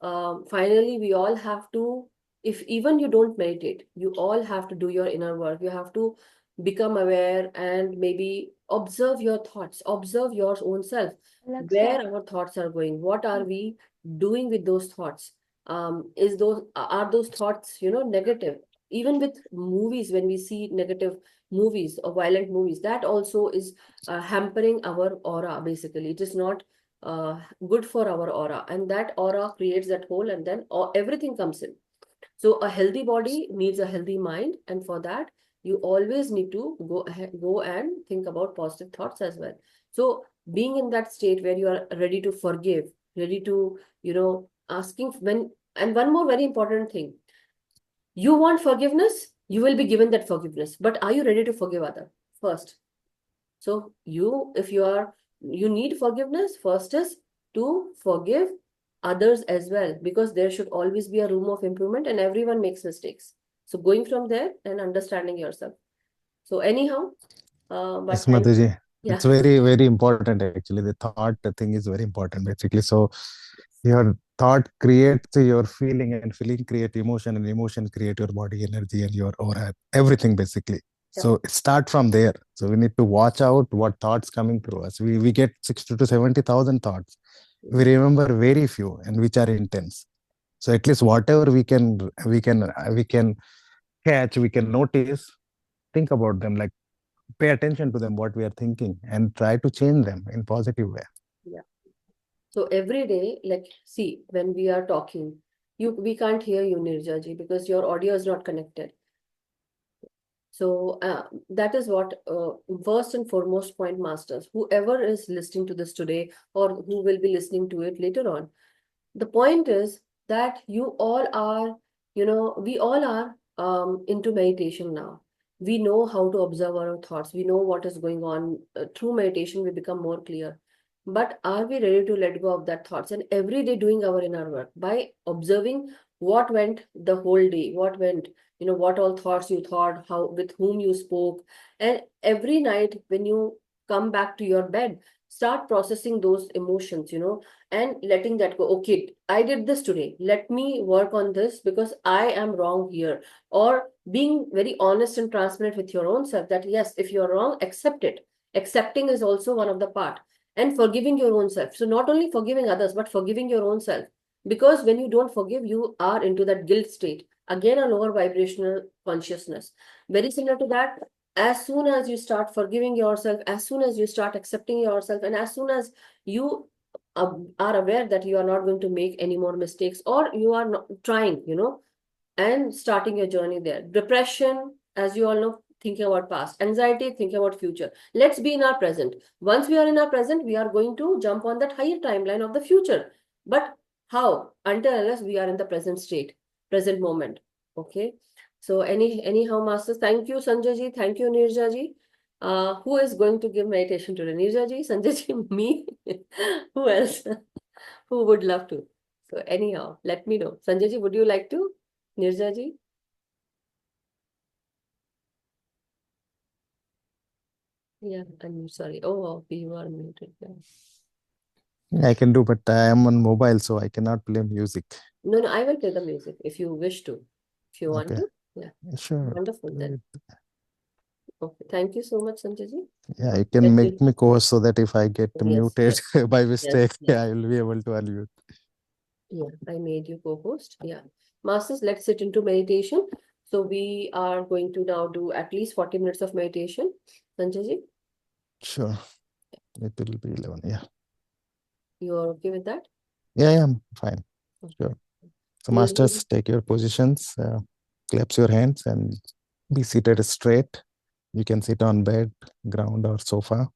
finally we all have to, if even you don't meditate, you all have to do your inner work. You have to become aware and maybe observe your thoughts, observe your own self, where our thoughts are going, what are we doing with those thoughts. Are those thoughts negative? Even with movies, when we see negative movies or violent movies, that also is hampering our aura. Basically, it is not good for our aura, and that aura creates that hole, and then everything comes in. So a healthy body needs a healthy mind, and for that you always need to go and think about positive thoughts as well. So being in that state where you are ready to forgive, ready to asking when. And one more very important thing: you want forgiveness, you will be given that forgiveness, but are you ready to forgive other first? So if you need forgiveness, first is to forgive others as well, because there should always be a room of improvement, and everyone makes mistakes. So going from there and understanding yourself. So anyhow, Yes, but thank you. Mataji. Yeah. It's very, very important actually. The thought thing is very important basically. So your thought creates your feeling, and feeling create emotion, and emotion create your body energy and your aura, everything basically. Yeah. So start from there. So we need to watch out what thoughts coming through us. We get 60 to 70,000 thoughts. We remember very few, and which are intense. So at least whatever we can catch, we can notice, think about them, like pay attention to them, what we are thinking, and try to change them in positive way. Yeah. So every day, like, see, when we are talking, we can't hear you, Neeraja, because your audio is not connected. So that is what, first and foremost point, masters, whoever is listening to this today or who will be listening to it later on, the point is that you all are, we all are into meditation now. We know how to observe our thoughts. We know what is going on. Through meditation, we become more clear. But are we ready to let go of that thoughts? And every day doing our inner work by observing what went the whole day, what went, what all thoughts you thought, how, with whom you spoke. And every night when you come back to your bed, start processing those emotions, and letting that go. Okay, I did this today. Let me work on this because I am wrong here. Or being very honest and transparent with your own self that yes, if you're wrong, accept it. Accepting is also one of the part. And forgiving your own self. So not only forgiving others, but forgiving your own self. Because when you don't forgive, you are into that guilt state. Again, a lower vibrational consciousness. Very similar to that, as soon as you start forgiving yourself, as soon as you start accepting yourself, and as soon as you are aware that you are not going to make any more mistakes, or you are not trying, and starting your journey there. Depression, as you all know, thinking about past. Anxiety, thinking about future. Let's be in our present. Once we are in our present, we are going to jump on that higher timeline of the future. But how? Until unless we are in the present state, present moment. Okay. So anyhow, masters, thank you, Sanjay ji. Thank you, Neeraja ji. Who is going to give meditation today? Neeraja ji, Sanjay ji, me? Who else? Who would love to? So anyhow, let me know. Sanjay ji, would you like to? Neeraja ji? Yeah, I'm sorry. Oh, you are muted. Yeah. I can do, but I am on mobile, so I cannot play music. No, I will play the music if you wish to. If you want Okay. to. Yeah. Sure. Wonderful then. Okay. Thank you so much, Sanjay ji. Yeah, you can make me co-host so that if I get Yes, muted yes, by mistake, yes. I will be able to unmute. Yeah, I made you co-host. Yeah. Masters, let's sit into meditation. So we are going to now do at least 40 minutes of meditation. Sanjay ji, Sure. It will be 11. Yeah. you are okay with that? Yeah, I'm fine. Okay. Sure. So Neeraja masters, ji? take your positions, claps your hands and be seated straight. You can sit on bed, ground or sofa.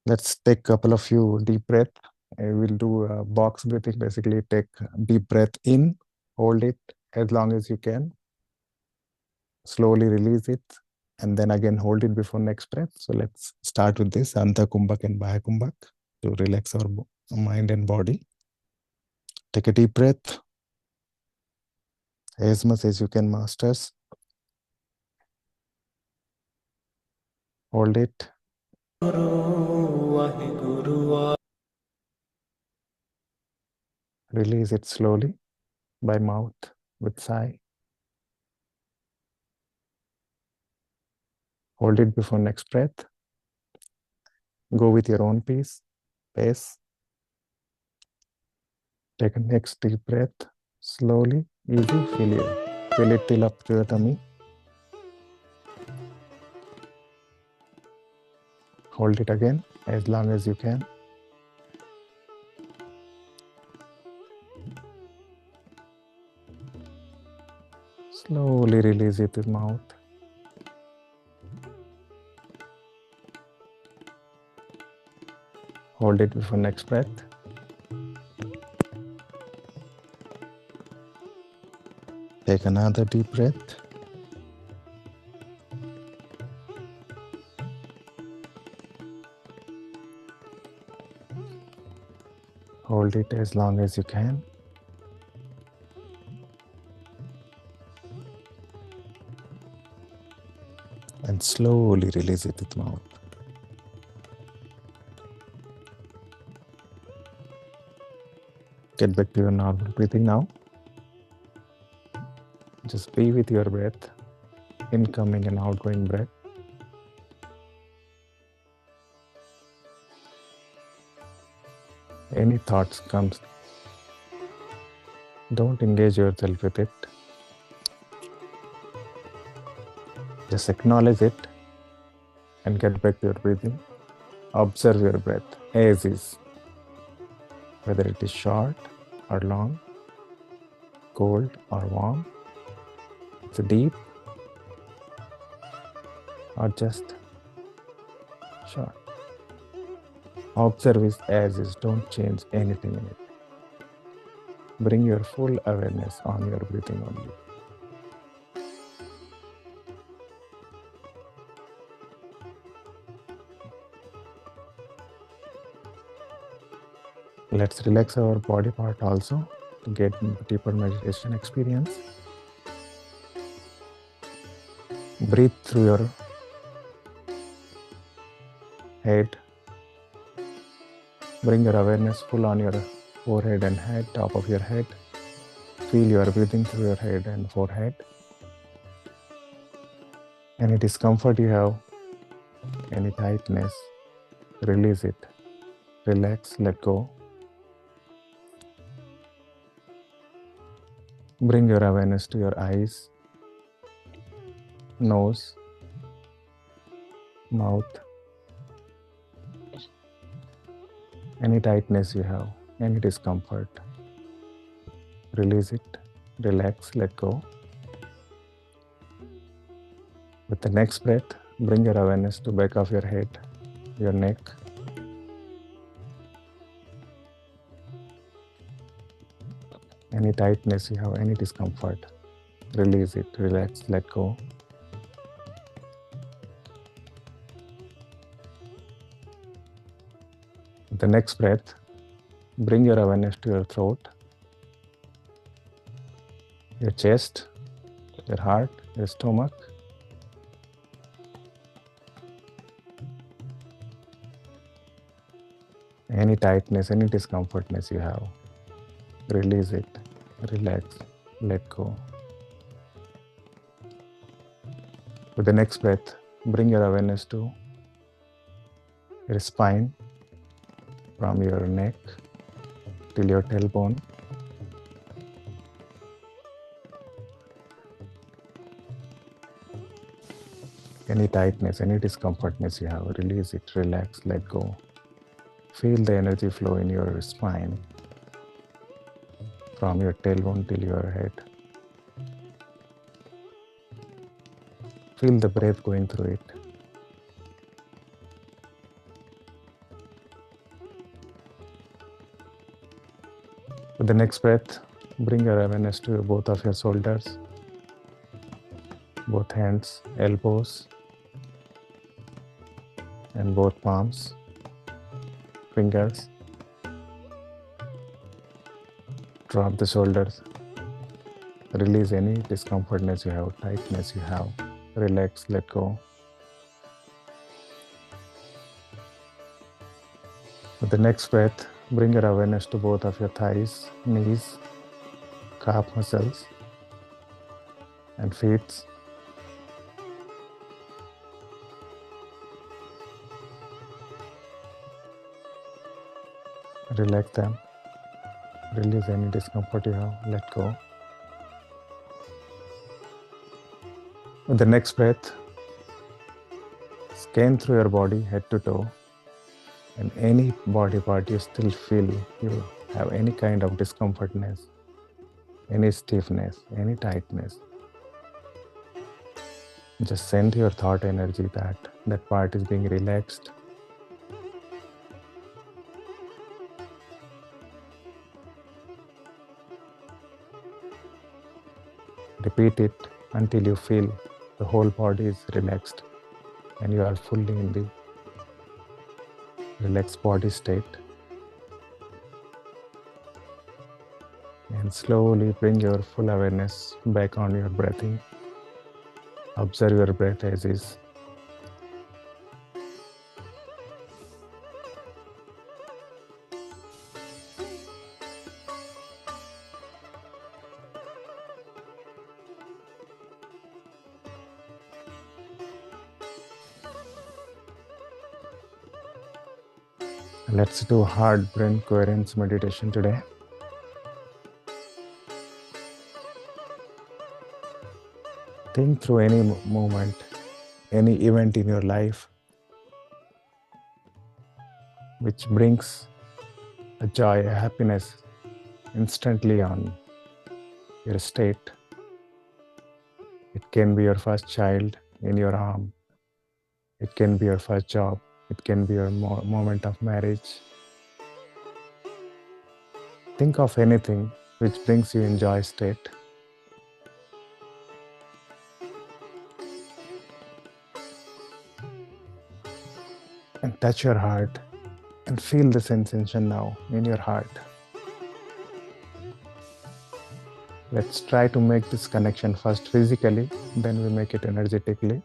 Let's take a couple of few deep breath. I will do a box breathing. Basically, take deep breath in, hold it as long as you can. Slowly release it, and then again hold it before next breath. So let's start with this Anta Kumbhak and Baha Kumbhak to relax our mind and body. Take a deep breath as much as you can, masters. Hold it. Release it slowly by mouth with sigh. Hold it before next breath. Go with your own pace. Take a next deep breath. Slowly, easy, feel it till up to your tummy. Hold it again as long as you can. Slowly release it with mouth. Hold it before next breath. Take another deep breath. Hold it as long as you can. And slowly release it with mouth. Get back to your normal breathing now. Just be with your breath, incoming and outgoing breath. Any thoughts comes, don't engage yourself with it. Just acknowledge it and get back to your breathing. Observe your breath as is, whether it is short or long, cold or warm, it's deep or just short. Observe it as is, don't change anything in it. Bring your full awareness on your breathing only. Let's relax our body part also to get deeper meditation experience. Breathe through your head. Bring your awareness full on your forehead and head, top of your head. Feel your breathing through your head and forehead. Any discomfort you have, any tightness, release it. Relax, let go. Bring your awareness to your eyes, nose, mouth. Any tightness you have, any discomfort, release it. Relax, let go. With the next breath, bring your awareness to back of your head, your neck. Any tightness you have, any discomfort, release it, relax, let go. With the next breath, bring your awareness to your throat, your chest, your heart, your stomach. Any tightness, any discomfortness you have, release it, relax, let go. With the next breath, bring your awareness to your spine, from your neck till your tailbone. Any tightness, any discomfortness you have, release it, relax, let go. Feel the energy flow in your spine, from your tailbone till your head. Feel the breath going through it. With the next breath, bring your awareness to both of your shoulders, both hands, elbows, and both palms, fingers. Drop the shoulders. Release any discomfortness you have, tightness you have. Relax, let go. With the next breath, bring your awareness to both of your thighs, knees, calf muscles, and feet. Relax them. Release any discomfort you have, let go. With the next breath, scan through your body head to toe, and any body part you still feel you have any kind of discomfortness, any stiffness, any tightness. Just send your thought energy that that part is being relaxed. Repeat it until you feel the whole body is relaxed and you are fully in the relaxed body state. And slowly bring your full awareness back on your breathing. Observe your breath as is. Let's do hard brain coherence meditation today. Think through any moment, any event in your life which brings a joy, a happiness instantly on your state. It can be your first child in your arm. It can be your first job. It can be your moment of marriage. Think of anything which brings you in joy state. And touch your heart And feel the sensation now in your heart. Let's try to make this connection first physically, then we make it energetically.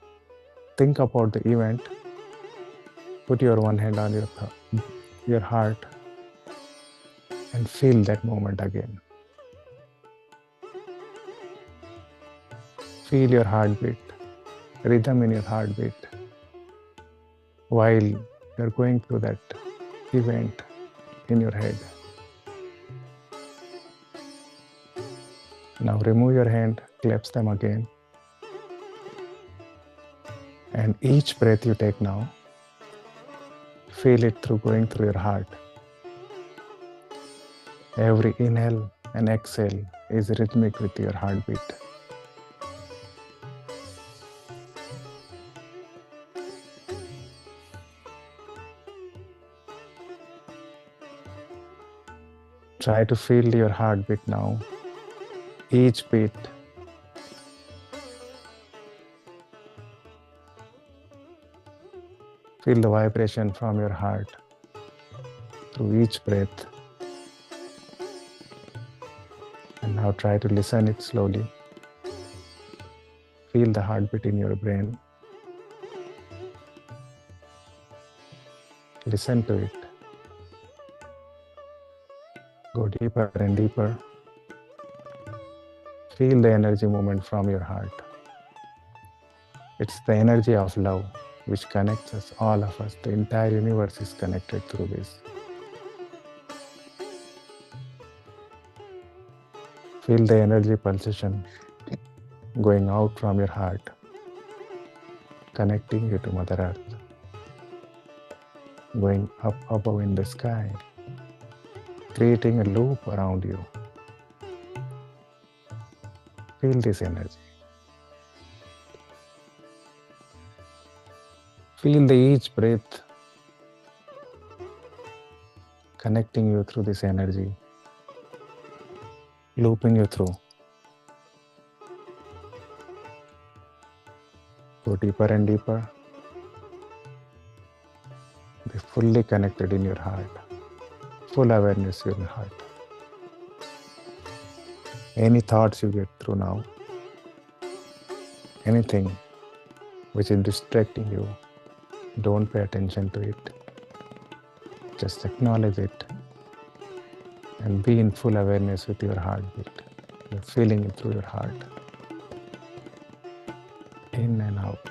Think about the event. Put your one hand on your heart and feel that moment again. Feel your heartbeat, rhythm in your heartbeat while you're going through that event in your head. Now remove your hand, clasp them again. And each breath you take now, feel it going through your heart. Every inhale and exhale is rhythmic with your heartbeat. Try to feel your heartbeat now, each beat. Feel the vibration from your heart through each breath. And now try to listen it slowly. Feel the heartbeat in your brain. Listen to it. Go deeper and deeper. Feel the energy movement from your heart. It's the energy of love which connects us, all of us. The entire universe is connected through this. Feel the energy pulsation going out from your heart, connecting you to Mother Earth, going up above in the sky, creating a loop around you. Feel this energy. Feel each breath connecting you through this energy, looping you through. Go deeper and deeper. Be fully connected in your heart. Full awareness in your heart. Any thoughts you get through now, anything which is distracting you, don't pay attention to it. Just acknowledge it and be in full awareness with your heartbeat. You're feeling it through your heart. In and out.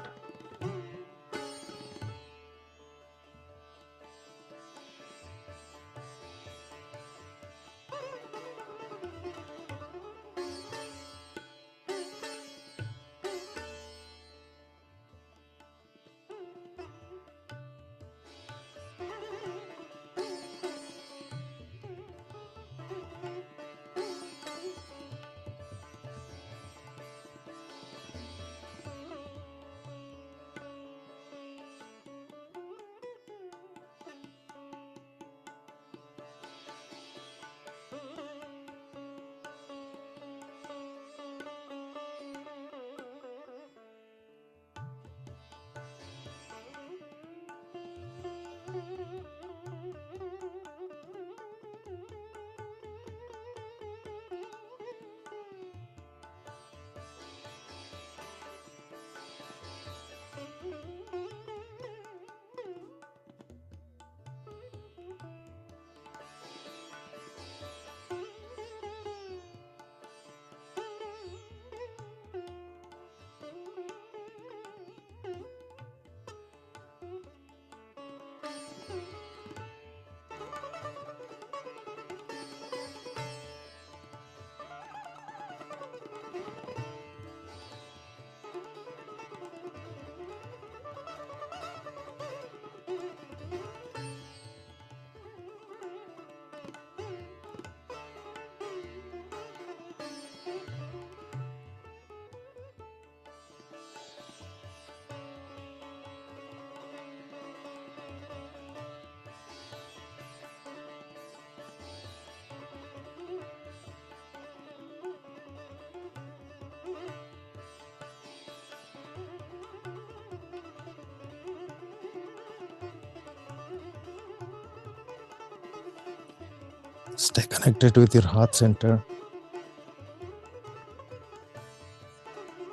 Stay connected with your heart center.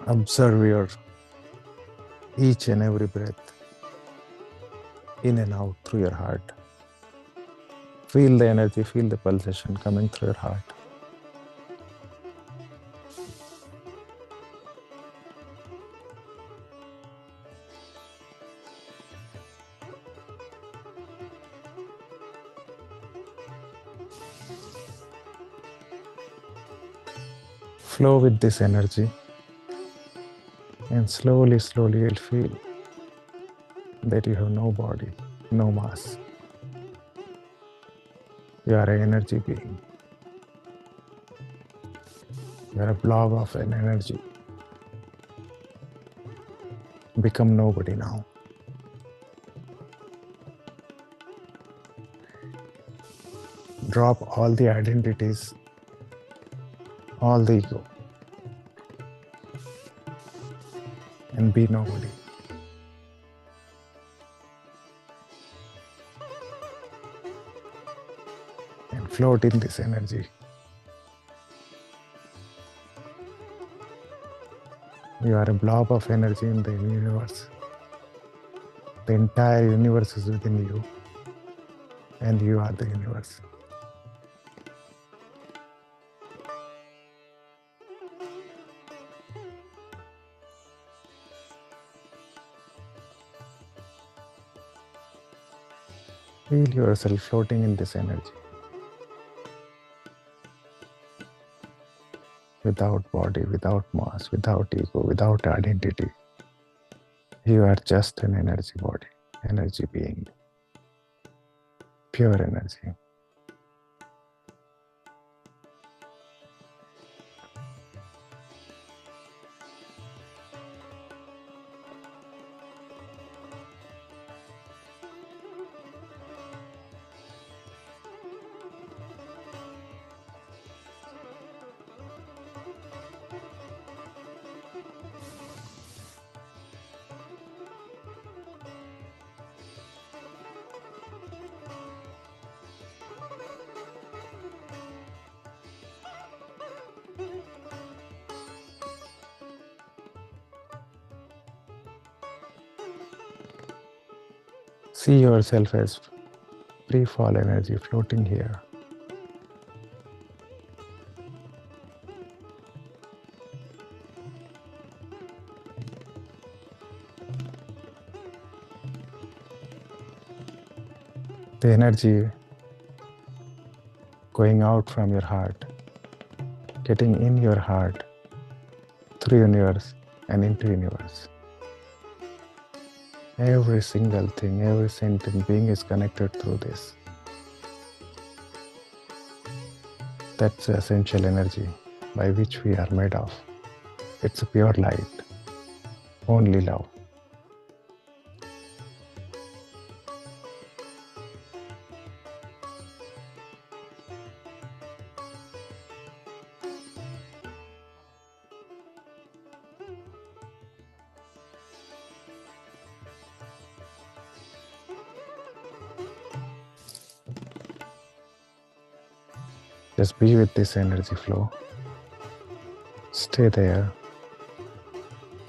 Observe your each and every breath in and out through your heart. Feel the energy, feel the pulsation coming through your heart. Flow with this energy, and slowly, slowly you'll feel that you have no body, no mass. You are an energy being. You are a blob of an energy. Become nobody now. Drop all the identities, all the ego, and be nobody. And float in this energy. You are a blob of energy in the universe. The entire universe is within you, and you are the universe. Feel yourself floating in this energy. Without body, without mass, without ego, without identity. You are just an energy body, energy being, pure energy. See yourself as free fall energy floating here. The energy going out from your heart, getting in your heart, through universe and into universe. Every single thing, every sentient being is connected through this. That's the essential energy by which we are made of. It's a pure light, only love. Just be with this energy flow. Stay there.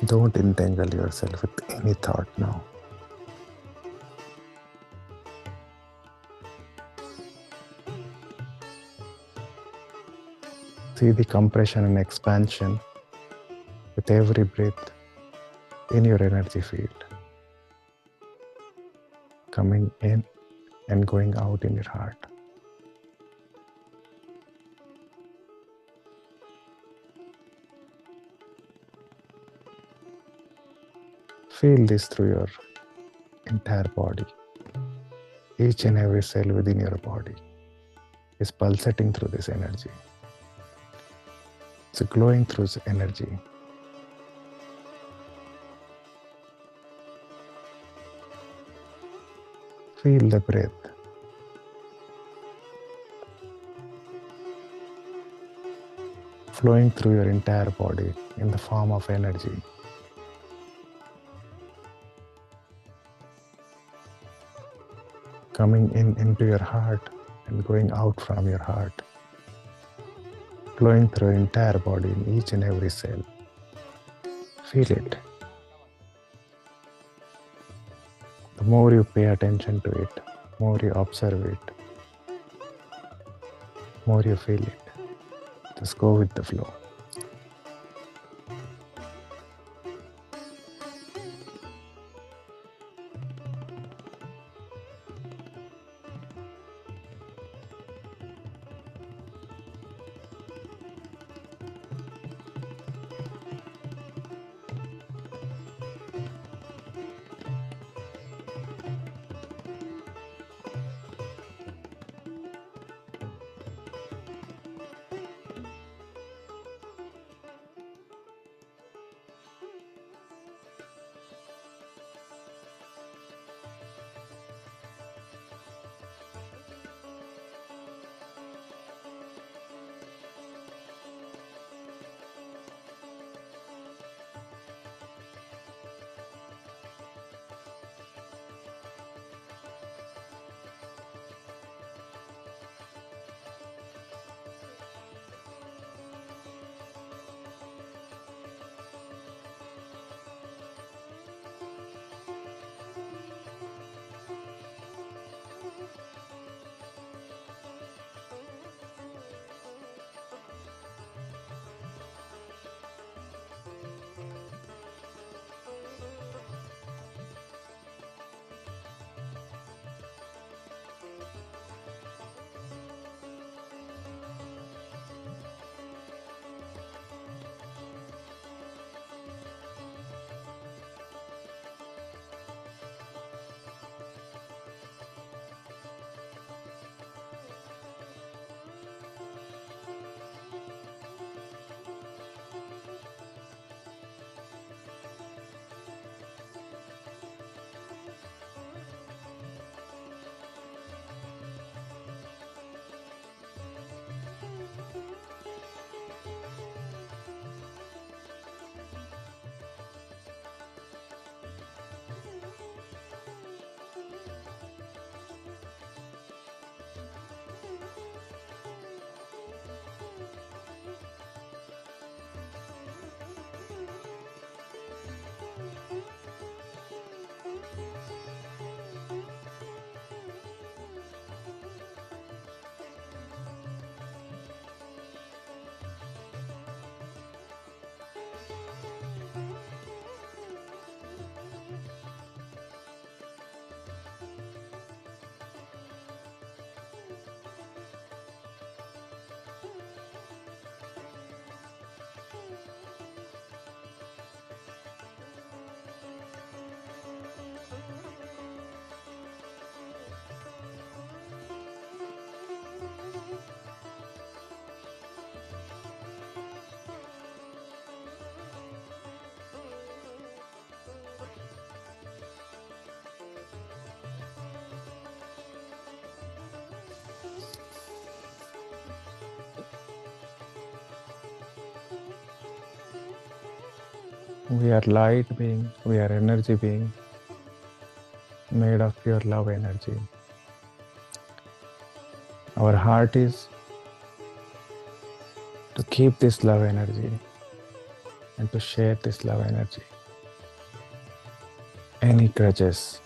Don't entangle yourself with any thought now. See the compression and expansion with every breath in your energy field, coming in and going out in your heart. Feel this through your entire body. Each and every cell within your body is pulsating through this energy. It's glowing through this energy. Feel the breath. Flowing through your entire body in the form of energy. Coming in into your heart and going out from your heart, flowing through your entire body in each and every cell. Feel it. The more you pay attention to it, more you observe it, more you feel it. Just go with the flow. We are light being, we are energy being, made of pure love energy. Our heart is to keep this love energy and to share this love energy. Any grudges,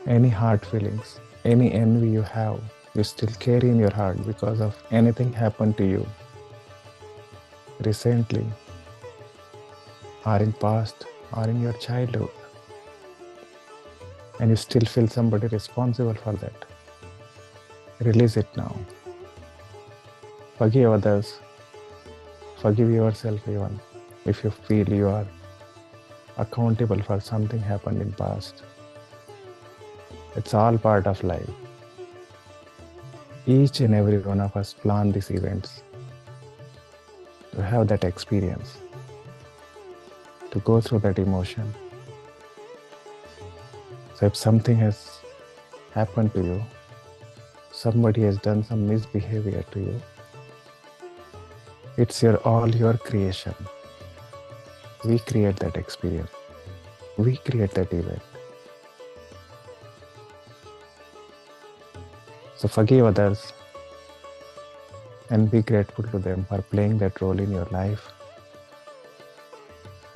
any hard feelings, any envy you have, you still carry in your heart because of anything happened to you recently, or in past, or in your childhood, and you still feel somebody responsible for that. Release it now. Forgive others. Forgive yourself even if you feel you are accountable for something happened in past. It's all part of life. Each and every one of us plan these events to have that experience, to go through that emotion. So if something has happened to you, somebody has done some misbehavior to you, it's all your creation. We create that experience. We create that event. So forgive others and be grateful to them for playing that role in your life,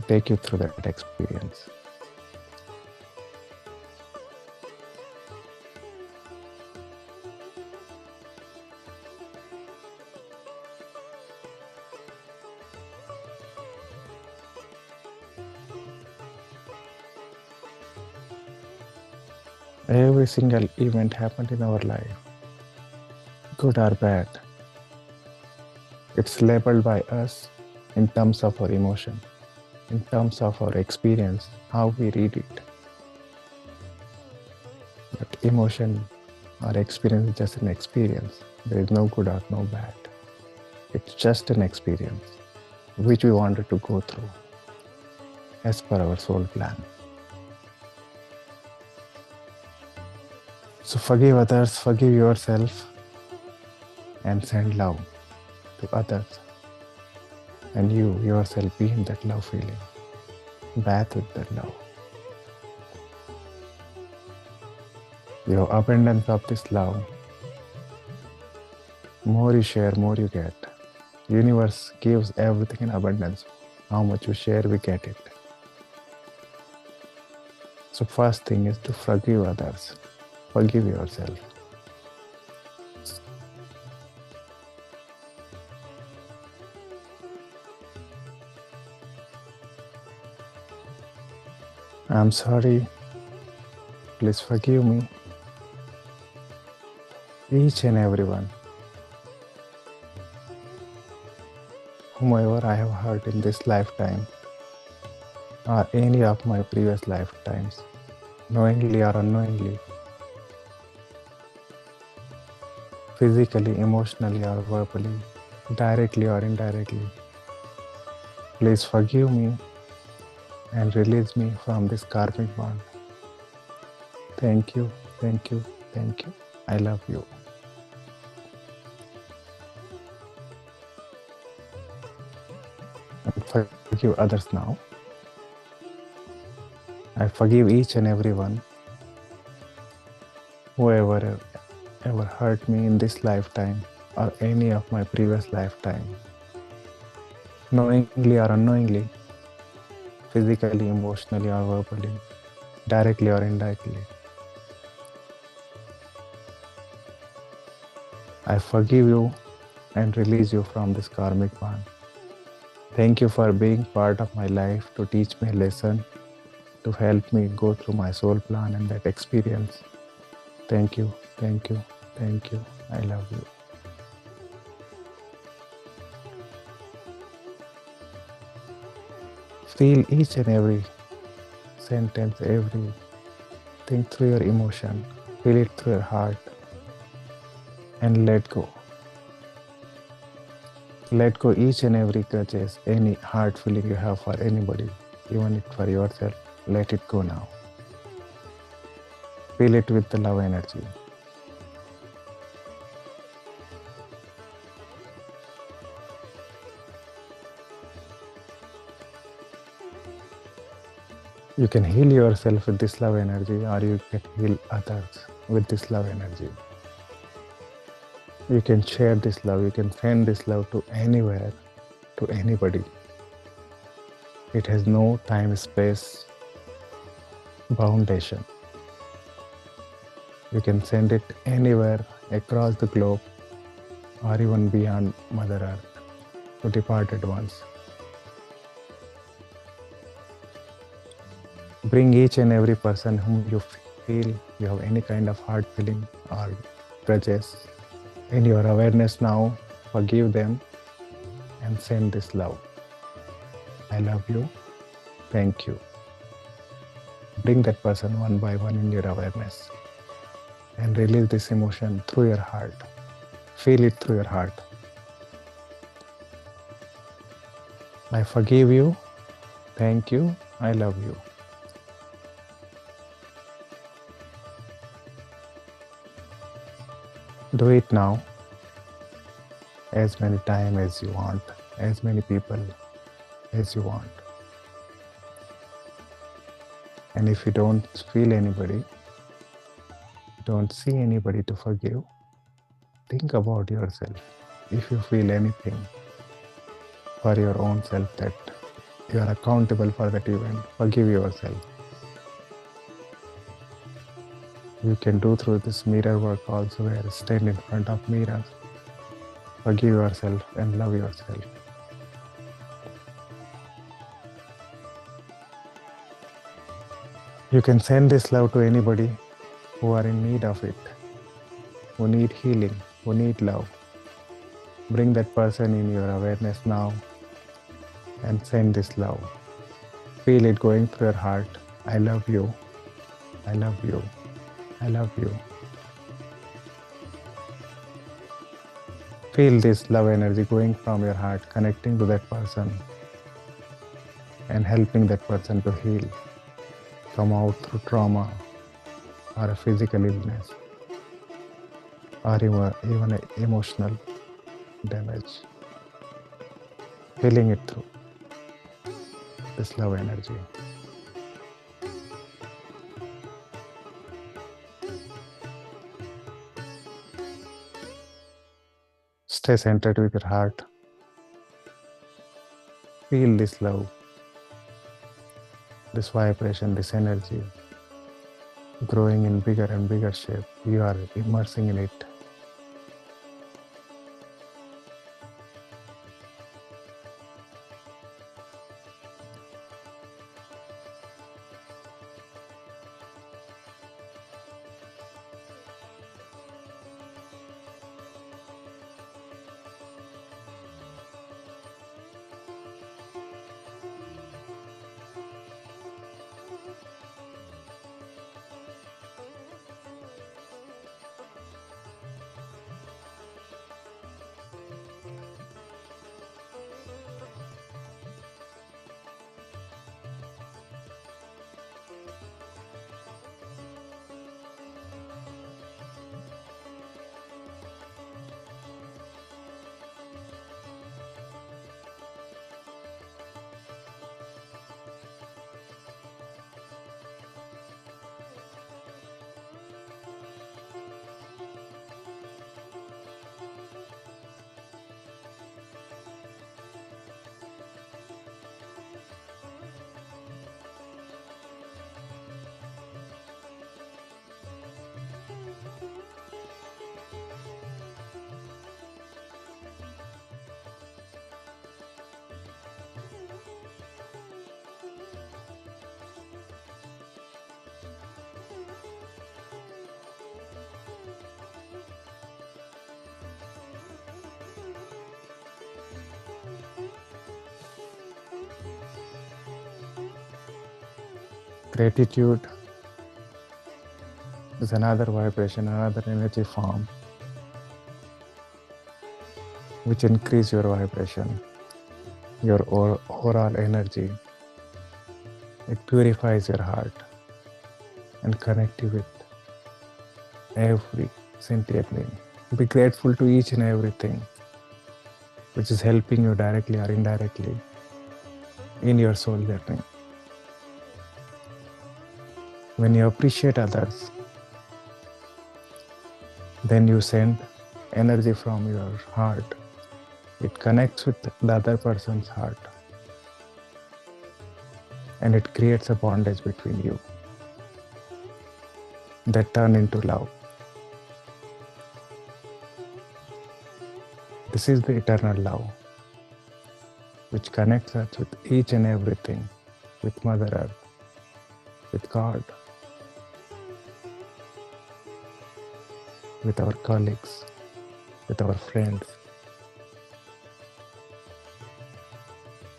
take you through that experience. Every single event happened in our life, good or bad. It's labeled by us in terms of our emotion, in terms of our experience, how we read it. But emotion or experience is just an experience. There is no good or no bad. It's just an experience which we wanted to go through as per our soul plan. So forgive others, forgive yourself, and send love to others. And you yourself be in that love feeling. Bathe with that love. Your abundance of this love, more you share, more you get. Universe gives everything in abundance. How much you share, we get it. So first thing is to forgive others. Forgive yourself. I'm sorry. Please forgive me. Each and everyone, whomever I have hurt in this lifetime or any of my previous lifetimes, knowingly or unknowingly, physically, emotionally or verbally, directly or indirectly, please forgive me and release me from this karmic bond. Thank you, thank you, thank you. I love you. And forgive others now. I forgive each and everyone whoever ever hurt me in this lifetime or any of my previous lifetime, knowingly or unknowingly, physically, emotionally or verbally, directly or indirectly. I forgive you and release you from this karmic bond. Thank you for being part of my life to teach me a lesson, to help me go through my soul plan and that experience. Thank you, thank you, thank you. I love you. Feel each and every sentence, everything through your emotion. Feel it through your heart and let go. Let go each and every grudges, any hard feeling you have for anybody, even it for yourself. Let it go now. Feel it with the love energy. You can heal yourself with this love energy, or you can heal others with this love energy. You can share this love, you can send this love to anywhere, to anybody. It has no time, space, foundation. You can send it anywhere across the globe or even beyond Mother Earth to departed ones. Bring each and every person whom you feel you have any kind of hard feeling or grudges in your awareness now. Forgive them and send this love. I love you. Thank you. Bring that person one by one in your awareness and release this emotion through your heart. Feel it through your heart. I forgive you. Thank you. I love you. Do it now, as many times as you want, as many people as you want. And if you don't feel anybody, don't see anybody to forgive, think about yourself. If you feel anything for your own self that you are accountable for that event, forgive yourself. You can do through this mirror work also, where stand in front of mirrors, forgive yourself and love yourself. You can send this love to anybody who are in need of it, who need healing, who need love. Bring that person in your awareness now and send this love. Feel it going through your heart. I love you. I love you. I love you. Feel this love energy going from your heart, connecting to that person and helping that person to heal, come out through trauma or a physical illness or even an emotional damage. Feeling it through this love energy. Stay centered with your heart. Feel this love, this vibration, this energy growing in bigger and bigger shape. You are immersing in it. Gratitude is another vibration, another energy form which increase your vibration, your overall energy. It purifies your heart and connect you with every sentient being. Be grateful to each and everything which is helping you directly or indirectly in your soul journey. When you appreciate others, then you send energy from your heart. It connects with the other person's heart and it creates a bondage between you that turn into love. This is the eternal love which connects us with each and everything, with Mother Earth, with God, with our colleagues, with our friends,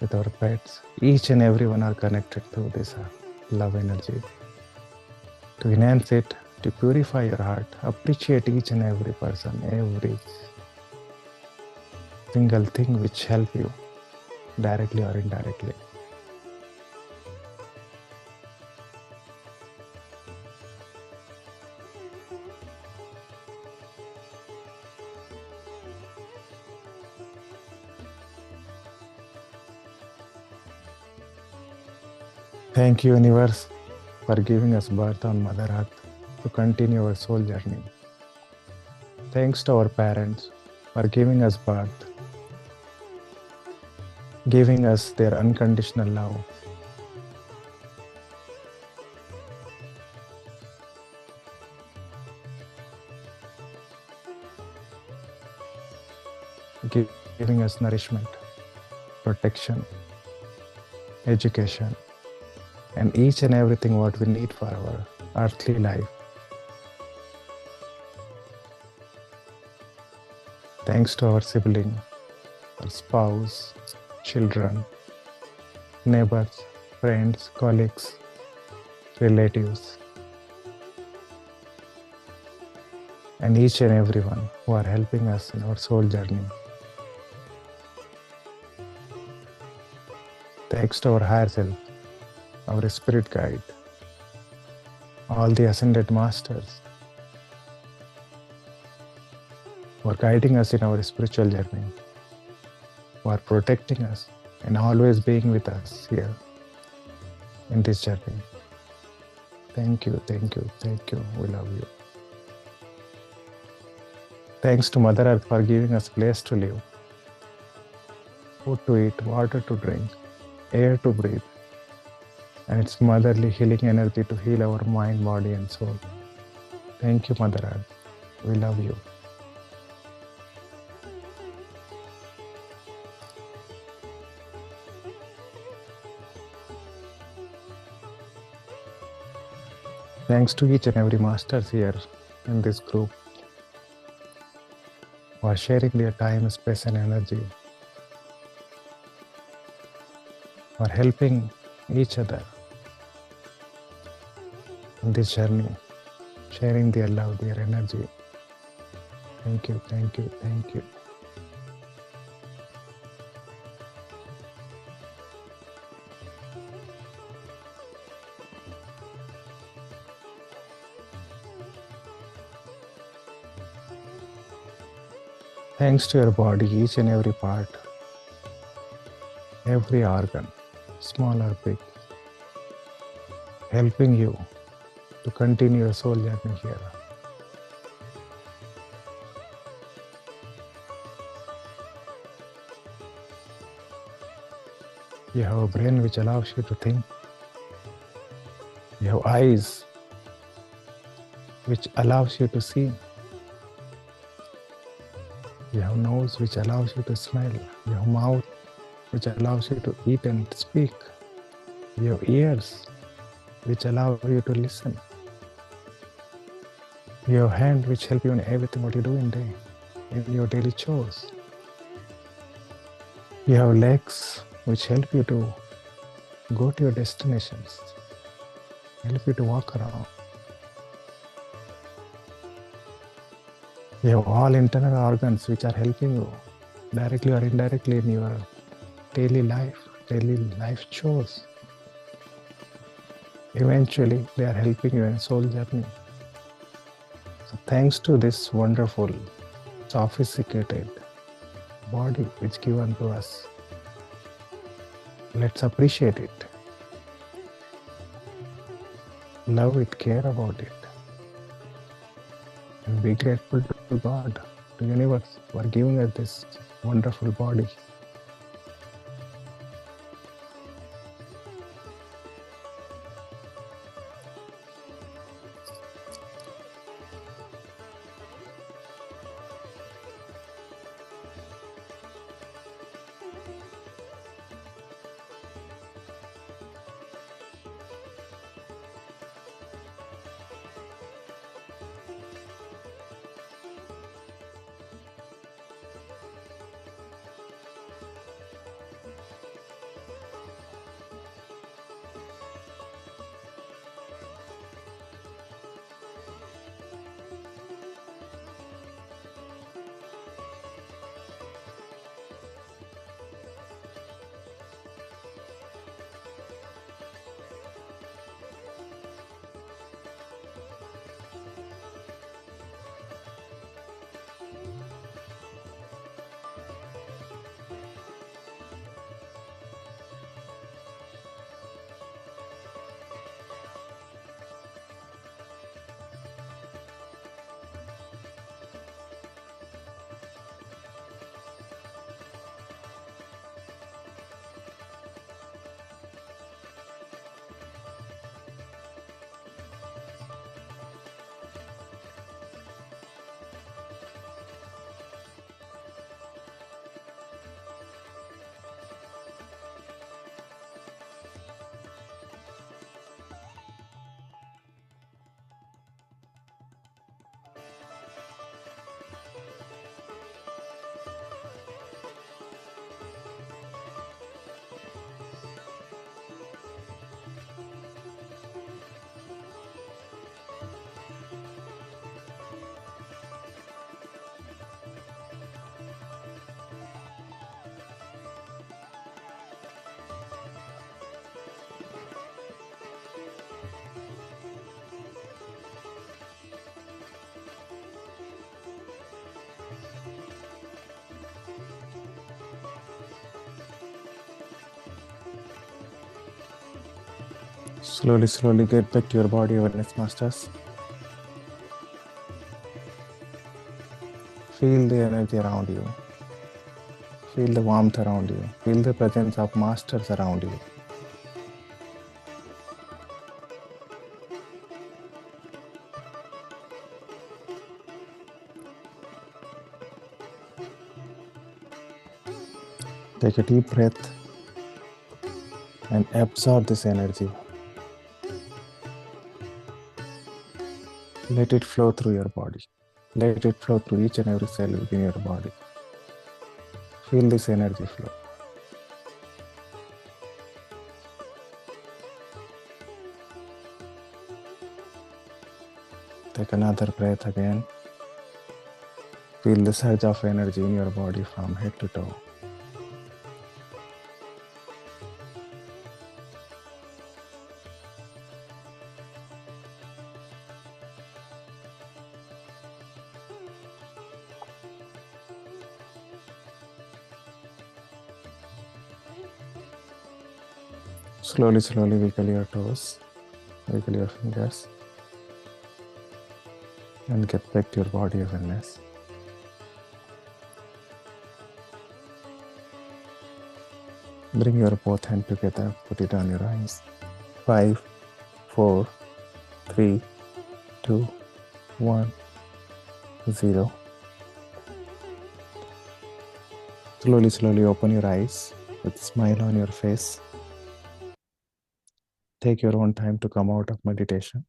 with our pets. Each and everyone are connected through this love energy. To enhance it, to purify your heart, appreciate each and every person, every single thing which help you directly or indirectly. Thank you, universe, for giving us birth on Mother Earth to continue our soul journey. Thanks to our parents for giving us birth, giving us their unconditional love. Giving us nourishment, protection, education, and each and everything what we need for our earthly life. Thanks to our sibling, our spouse, children, neighbors, friends, colleagues, relatives, and each and everyone who are helping us in our soul journey. Thanks to our higher self, our spirit guide, all the ascended masters who are guiding us in our spiritual journey, who are protecting us and always being with us here in this journey. Thank you, thank you, thank you. We love you. Thanks to Mother Earth for giving us a place to live, food to eat, water to drink, air to breathe, and its motherly healing energy to heal our mind, body, and soul. Thank you, Mother Earth. We love you. Thanks to each and every masters here in this group who are sharing their time, space, and energy, for helping each other in this journey, sharing their love, their energy. Thank you, thank you, thank you. Thanks to your body, each and every part, every organ, small or big, helping you to continue your soul journey here. You have a brain which allows you to think. You have eyes which allows you to see. You have nose which allows you to smell. You have mouth which allows you to eat and speak. You have ears which allow you to listen. You have hand which help you in everything what you do in your daily chores. You have legs which help you to go to your destinations, help you to walk around. You have all internal organs which are helping you directly or indirectly in your daily life chores. Eventually, they are helping you in soul journey. So thanks to this wonderful, sophisticated body which given to us, let's appreciate it, love it, care about it, and be grateful to God, to the universe for giving us this wonderful body. Slowly, slowly get back to your body awareness, masters. Feel the energy around you. Feel the warmth around you. Feel the presence of masters around you. Take a deep breath and absorb this energy. Let it flow through your body. Let it flow through each and every cell within your body. Feel this energy flow. Take another breath again. Feel the surge of energy in your body from head to toe. Slowly, slowly wiggle your toes, wiggle your fingers, and get back to your body awareness. Bring your both hands together, put it on your eyes. 5, 4, 3, 2, 1, 0. Slowly, slowly open your eyes with a smile on your face. Take your own time to come out of meditation.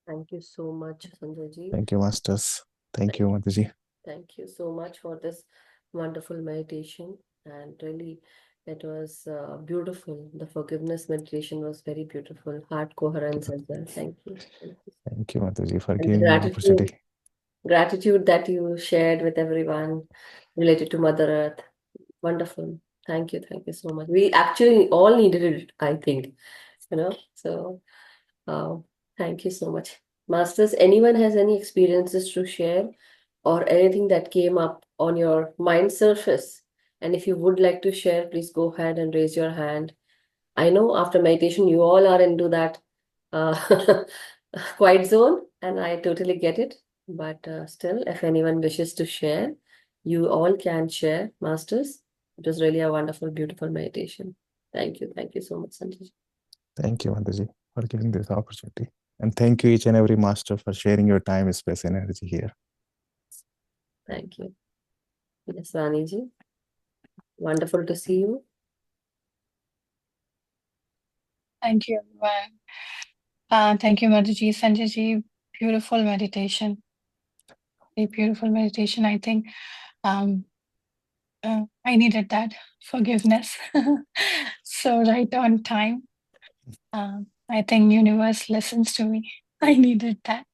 Thank you so much, SanjayG. Thank you, masters. Thank you, Mataji. Thank you so much for this wonderful meditation. And really, it was beautiful. The forgiveness meditation was very beautiful. Heart coherence as well. Thank you. Thank you. Thank you, Mataji, for And giving me an opportunity. gratitude that you shared with everyone related to Mother Earth. Wonderful. Thank you. Thank you so much. We actually all needed it, I think, So, thank you so much. Masters, anyone has any experiences to share or anything that came up on your mind surface? And if you would like to share, please go ahead and raise your hand. I know after meditation, you all are into that uh, quiet zone, and I totally get it. But still, if anyone wishes to share, you all can share, Masters. It was really a wonderful, beautiful meditation. Thank you. Thank you so much, Sanjay. Thank you, Mataji, for giving this opportunity. And thank you each and every master for sharing your time, space, and energy here. Thank you. Yes, Vaniji. Wonderful to see you. Thank you, everyone. Thank you, Madhuji, SanjayG. Beautiful meditation. A beautiful meditation. I think I needed that forgiveness. So right on time. I think universe listens to me. I needed that.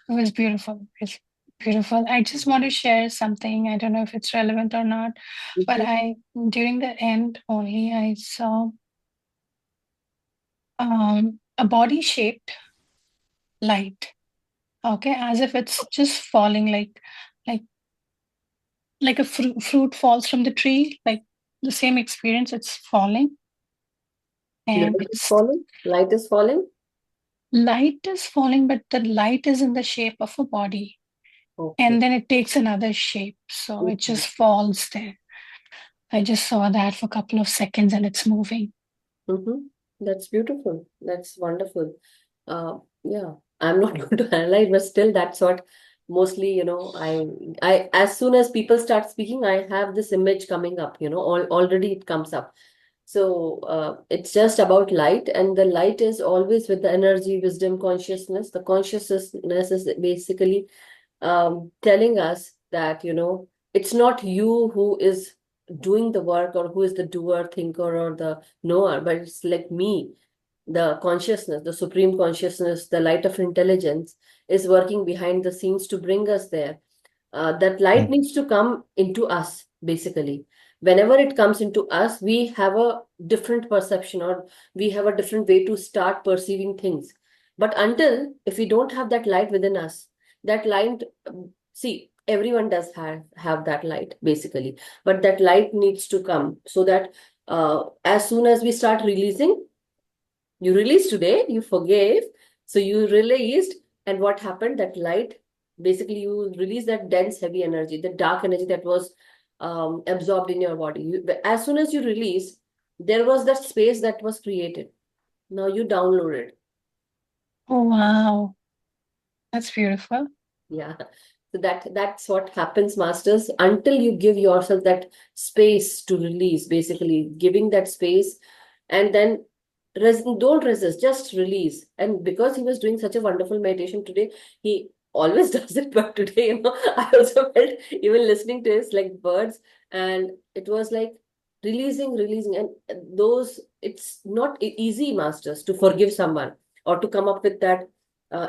It was beautiful. It's beautiful. I just want to share something. I don't know if it's relevant or not, but during the end only I saw a body shaped light. Okay, as if it's just falling like a fruit falls from the tree, like the same experience, it's falling. And Light is falling? Light is falling? Light is falling, but the light is in the shape of a body. Okay. And then it takes another shape. So it just falls there. I just saw that for a couple of seconds and it's moving. That's beautiful. That's wonderful. Yeah, I'm not going to analyze, but still that's what mostly, I as soon as people start speaking, I have this image coming up, already it comes up. So it's just about light, and the light is always with the energy, wisdom, consciousness. The consciousness is basically telling us that, it's not you who is doing the work or who is the doer, thinker, or the knower, but it's like me, the consciousness, the supreme consciousness, the light of intelligence is working behind the scenes to bring us there. That light needs to come into us, basically. Whenever it comes into us, we have a different perception, or we have a different way to start perceiving things. But if we don't have that light within us, that light, see, Everyone does have that light, basically. But that light needs to come so that as soon as we start releasing, you released today, you forgave, so you released, and what happened? That light, basically, you release that dense, heavy energy, the dark energy that was absorbed in your body. As soon as you release, there was that space that was created. Now you download it. Oh, wow. That's beautiful. Yeah. So that's what happens, masters, until you give yourself that space to release, basically giving that space, and then don't resist, just release. And because he was doing such a wonderful meditation today, he always does it, but today, I also felt, even listening to his like words, and it was like releasing, and those, it's not easy, masters, to forgive someone or to come up with that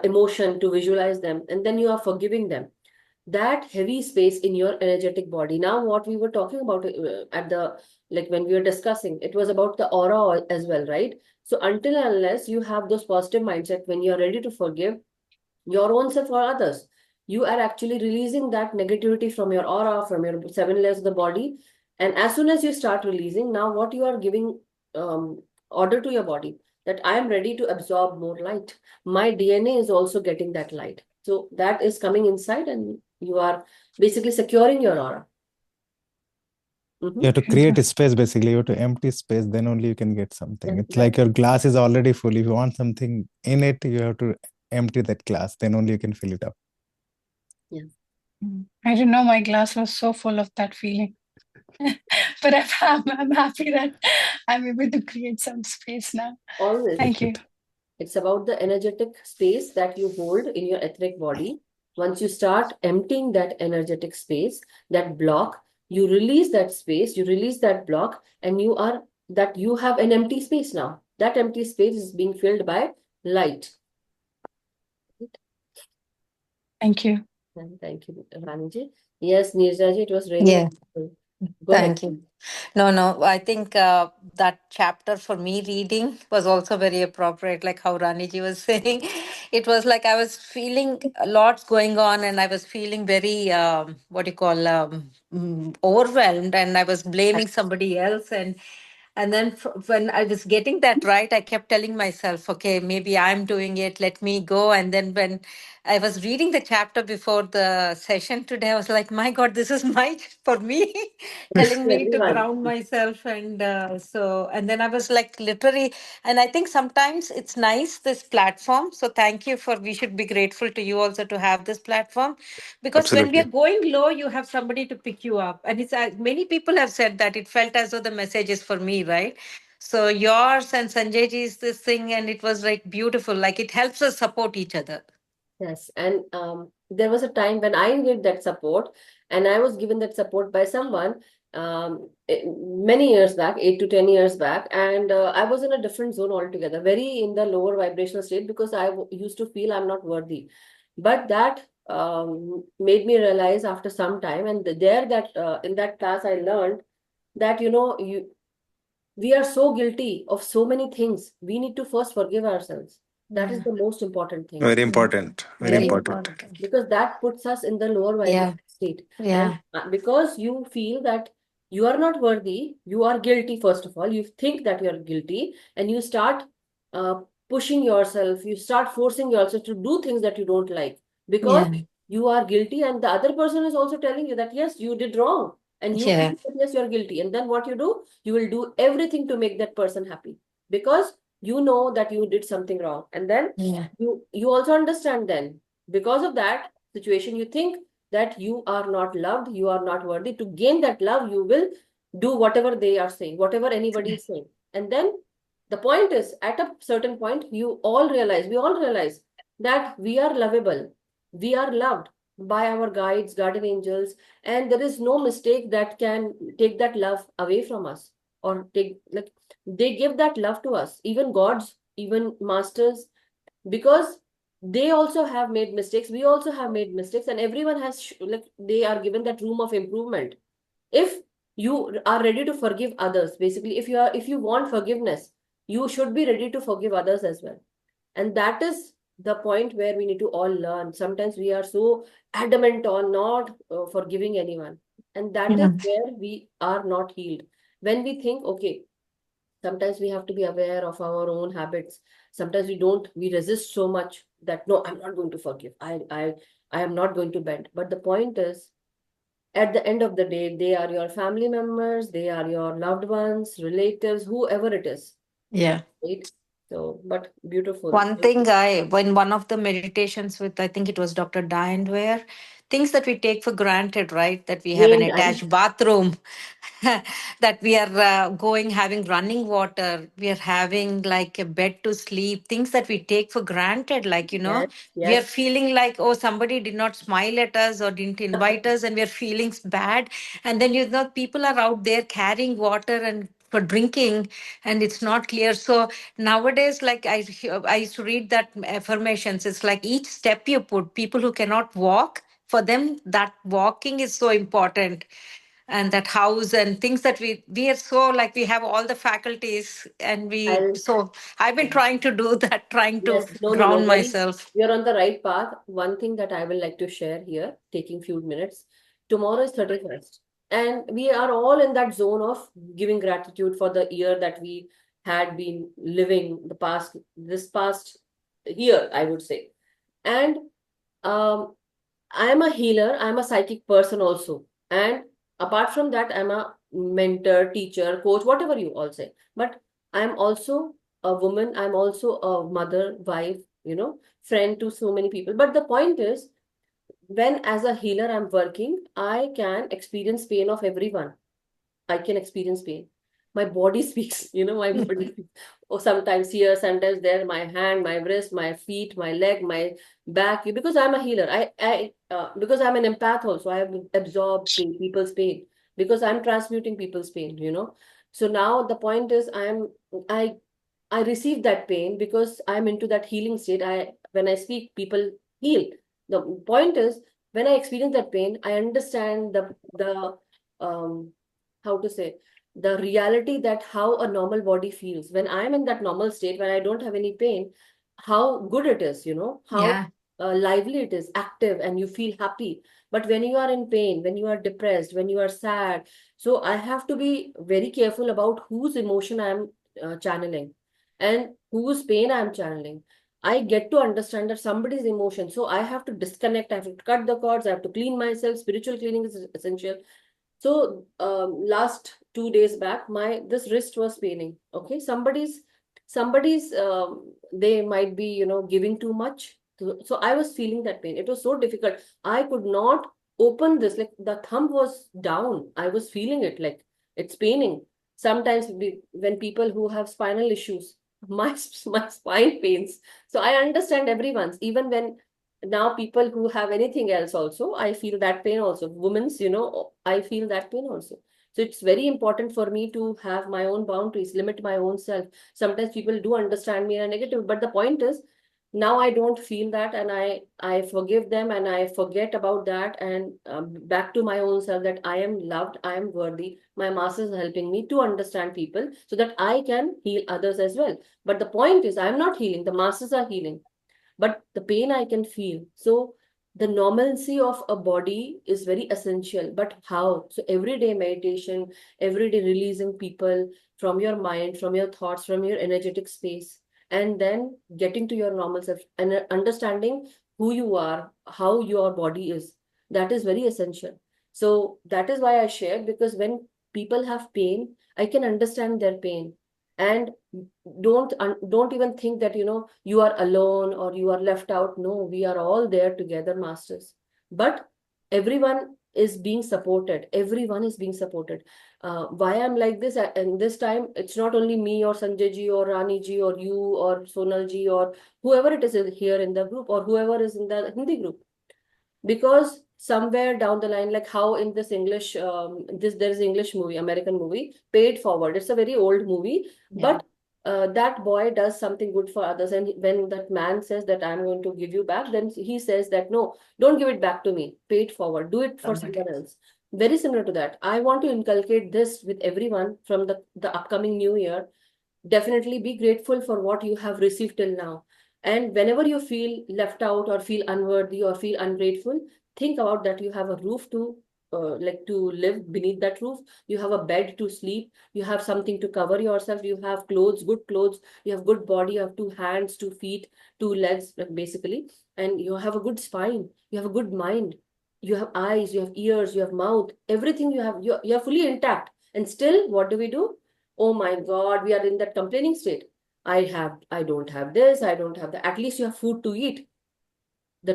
emotion, to visualize them, and then you are forgiving them. That heavy space in your energetic body. Now, what we were talking about at the, like when we were discussing, it was about the aura as well, right? So until and unless you have those positive mindset, when you're ready to forgive your own self or others, you are actually releasing that negativity from your aura, from your 7 layers of the body. And as soon as you start releasing, now what you are giving order to your body, that I am ready to absorb more light. My DNA is also getting that light. So that is coming inside, and you are basically securing your aura. You have to create a space, basically. You have to empty space, then only you can get something. It's like your glass is already full. If you want something in it, you have to empty that glass, then only you can fill it up. Yeah. I didn't know my glass was so full of that feeling. But I'm happy that I'm able to create some space now. Always. Thank you. It's about the energetic space that you hold in your etheric body. Once you start emptying that energetic space, that block, you release that space, you release that block, and you have an empty space now. That empty space is being filled by light. Thank you. Thank you, Raniji. Yes, NeerajaE, it was really wonderful. Go ahead. Thank you. No, I think that chapter for me reading was also very appropriate, like how Raniji was saying. It was like I was feeling a lot going on, and I was feeling very, overwhelmed, and I was blaming somebody else. And then when I was getting that right, I kept telling myself, okay, maybe I'm doing it, let me go. And then when I was reading the chapter before the session today, I was like, my God, this is my, for me, telling me to Everyone. ground myself. And and then I was like, literally, and I think sometimes it's nice, this platform. So thank you we should be grateful to you also to have this platform, because when we are going low, you have somebody to pick you up. And it's many people have said that it felt as though the message is for me, right? So yours and SanjayG's this thing, and it was like beautiful. Like it helps us support each other. Yes, and there was a time when I needed that support, and I was given that support by someone many years back, 8 to 10 years back, and I was in a different zone altogether, very in the lower vibrational state, because I used to feel I'm not worthy. But that made me realize after some time, and there that in that class I learned that we are so guilty of so many things. We need to first forgive ourselves. That is the most important thing. Very important. Very important. Because that puts us in the lower vibration state. Yeah. And because you feel that you are not worthy, you are guilty, first of all. You think that you are guilty, and you start pushing yourself, you start forcing yourself to do things that you don't like, because you are guilty, and the other person is also telling you that, yes, you did wrong. And you feel that, yes, you're guilty. And then what you do? You will do everything to make that person happy, because you know that you did something wrong. And then you also understand, then because of that situation, you think that you are not loved, you are not worthy. To gain that love, you will do whatever they are saying, whatever anybody is saying. And then the point is, at a certain point, we all realize that we are lovable, we are loved by our guides, guardian angels, and there is no mistake that can take that love away from us, or take, like, they give that love to us, even gods, even masters, because they also have made mistakes, we also have made mistakes, and everyone has like, they are given that room of improvement. If you are ready to forgive others, basically, if you want forgiveness, you should be ready to forgive others as well. And that is the point where we need to all learn. Sometimes we are so adamant on not forgiving anyone. And that is Yeah. where we are not healed. When we think, okay, sometimes we have to be aware of our own habits. Sometimes we resist so much that no, I'm not going to forgive. I am not going to bend. But the point is, at the end of the day, they are your family members, they are your loved ones, relatives, whoever it is. Yeah. Right? So, but beautiful. One thing when one of the meditations with, I think it was Dr. Diane Ware, things that we take for granted, right? That we have an Again, I attached bathroom, that we are having running water, we are having like a bed to sleep, things that we take for granted, like, yes, we are yes. feeling like, oh, somebody did not smile at us or didn't invite us, and we are feeling bad. And then, people are out there carrying water and for drinking, and it's not clear. So nowadays, like I used to read that affirmations, it's like each step you put, people who cannot walk, for them that walking is so important. And that house and things that we are so, like, we have all the faculties, and I'll so I've been trying to do that, trying to Yes, no, no, no. ground myself. You're on the right path. One thing that I will like to share here, taking few minutes. Tomorrow is 31st, and we are all in that zone of giving gratitude for the year that we had been living this past year, I would say. And um, I'm a healer, I'm a psychic person also. And apart from that, I'm a mentor, teacher, coach, whatever you all say. But I'm also a woman, I'm also a mother, wife, friend to so many people. But the point is, when as a healer I'm working, I can experience pain of everyone. I can experience pain. My body speaks, my body speaks. Or sometimes here, sometimes there, my hand, my wrist, my feet, my leg, my back. Because I'm a healer. Because I'm an empath also. I have absorbed people's pain because I'm transmuting people's pain. So now the point is, I I receive that pain because I'm into that healing state. When I speak, people heal. The point is, when I experience that pain, I understand the um how to say, the reality that how a normal body feels. When I'm in that normal state, when I don't have any pain, how good it is, how Yeah. lively it is, active, and you feel happy. But when you are in pain, when you are depressed, when you are sad, so I have to be very careful about whose emotion I'm channeling and whose pain I'm channeling. I get to understand that somebody's emotion. So I have to disconnect, I have to cut the cords, I have to clean myself. Spiritual cleaning is essential. So last 2 days back, my this wrist was paining. Okay, somebody's they might be giving too much. So I was feeling that pain. It was so difficult. I could not open this. Like the thumb was down. I was feeling it like it's paining. Sometimes when people who have spinal issues, my my spine pains. So I understand everyone's. Even when now people who have anything else also, I feel that pain also. Women's, I feel that pain also. So it's very important for me to have my own boundaries, limit my own self. Sometimes people do understand me in a negative, but the point is, now I don't feel that, and I forgive them, and I forget about that, and back to my own self, that I am loved, I am worthy. My masters are helping me to understand people so that I can heal others as well. But the point is, I'm not healing, the masters are healing, but the pain I can feel. So the normalcy of a body is very essential. But how? So everyday meditation, everyday releasing people from your mind, from your thoughts, from your energetic space, and then getting to your normal self and understanding who you are, how your body is. That is very essential. So that is why I shared, because when people have pain, I can understand their pain. And don't even think that you are alone or you are left out. No, we are all there together, masters. But everyone is being supported, everyone is being supported. Why I'm like this, and this time it's not only me or Sanjay ji or Rani ji or you or Sonal ji or whoever it is here in the group or whoever is in the Hindi group, because somewhere down the line, like how in this English there is English movie, American movie, Paid Forward. It's a very old movie, Yeah. but that boy does something good for others, and when that man says that I'm going to give you back, then he says that no, don't give it back to me, pay it forward, do it for Somebody. someone else. Very similar to that, I want to inculcate this with everyone from the upcoming new year. Definitely be grateful for what you have received till now. And whenever you feel left out or feel unworthy or feel ungrateful, think about that you have a roof to to live beneath that roof. You have a bed to sleep. You have something to cover yourself. You have clothes, good clothes. You have good body. You have two hands, 2 feet, 2 legs, like basically. And you have a good spine. You have a good mind. You have eyes, you have ears, you have mouth. Everything you have, you're fully intact. And still, what do? Oh my God, we are in that complaining state. I don't have this, I don't have that. At least you have food to eat. The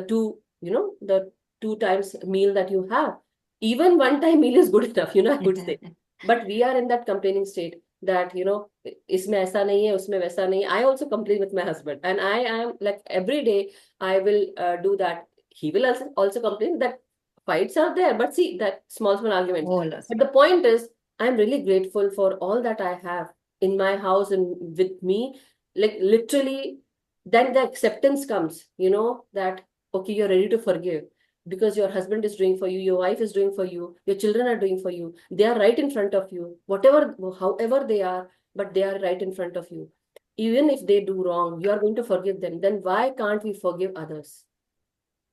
2 times meal that you have. Even one time meal is good enough, I would say. But we are in that complaining state that, isme aisa nahi hai, usme waisa nahi hai. I also complain with my husband. And I am like every day I will do that. He will also complain that fights are there. But see, that small arguments. All us. But the point is, I'm really grateful for all that I have in my house and with me. Like literally, then the acceptance comes, that okay, you're ready to forgive because your husband is doing for you, your wife is doing for you, your children are doing for you. They are right in front of you, whatever, however they are, but they are right in front of you. Even if they do wrong, you are going to forgive them. Then why can't we forgive others?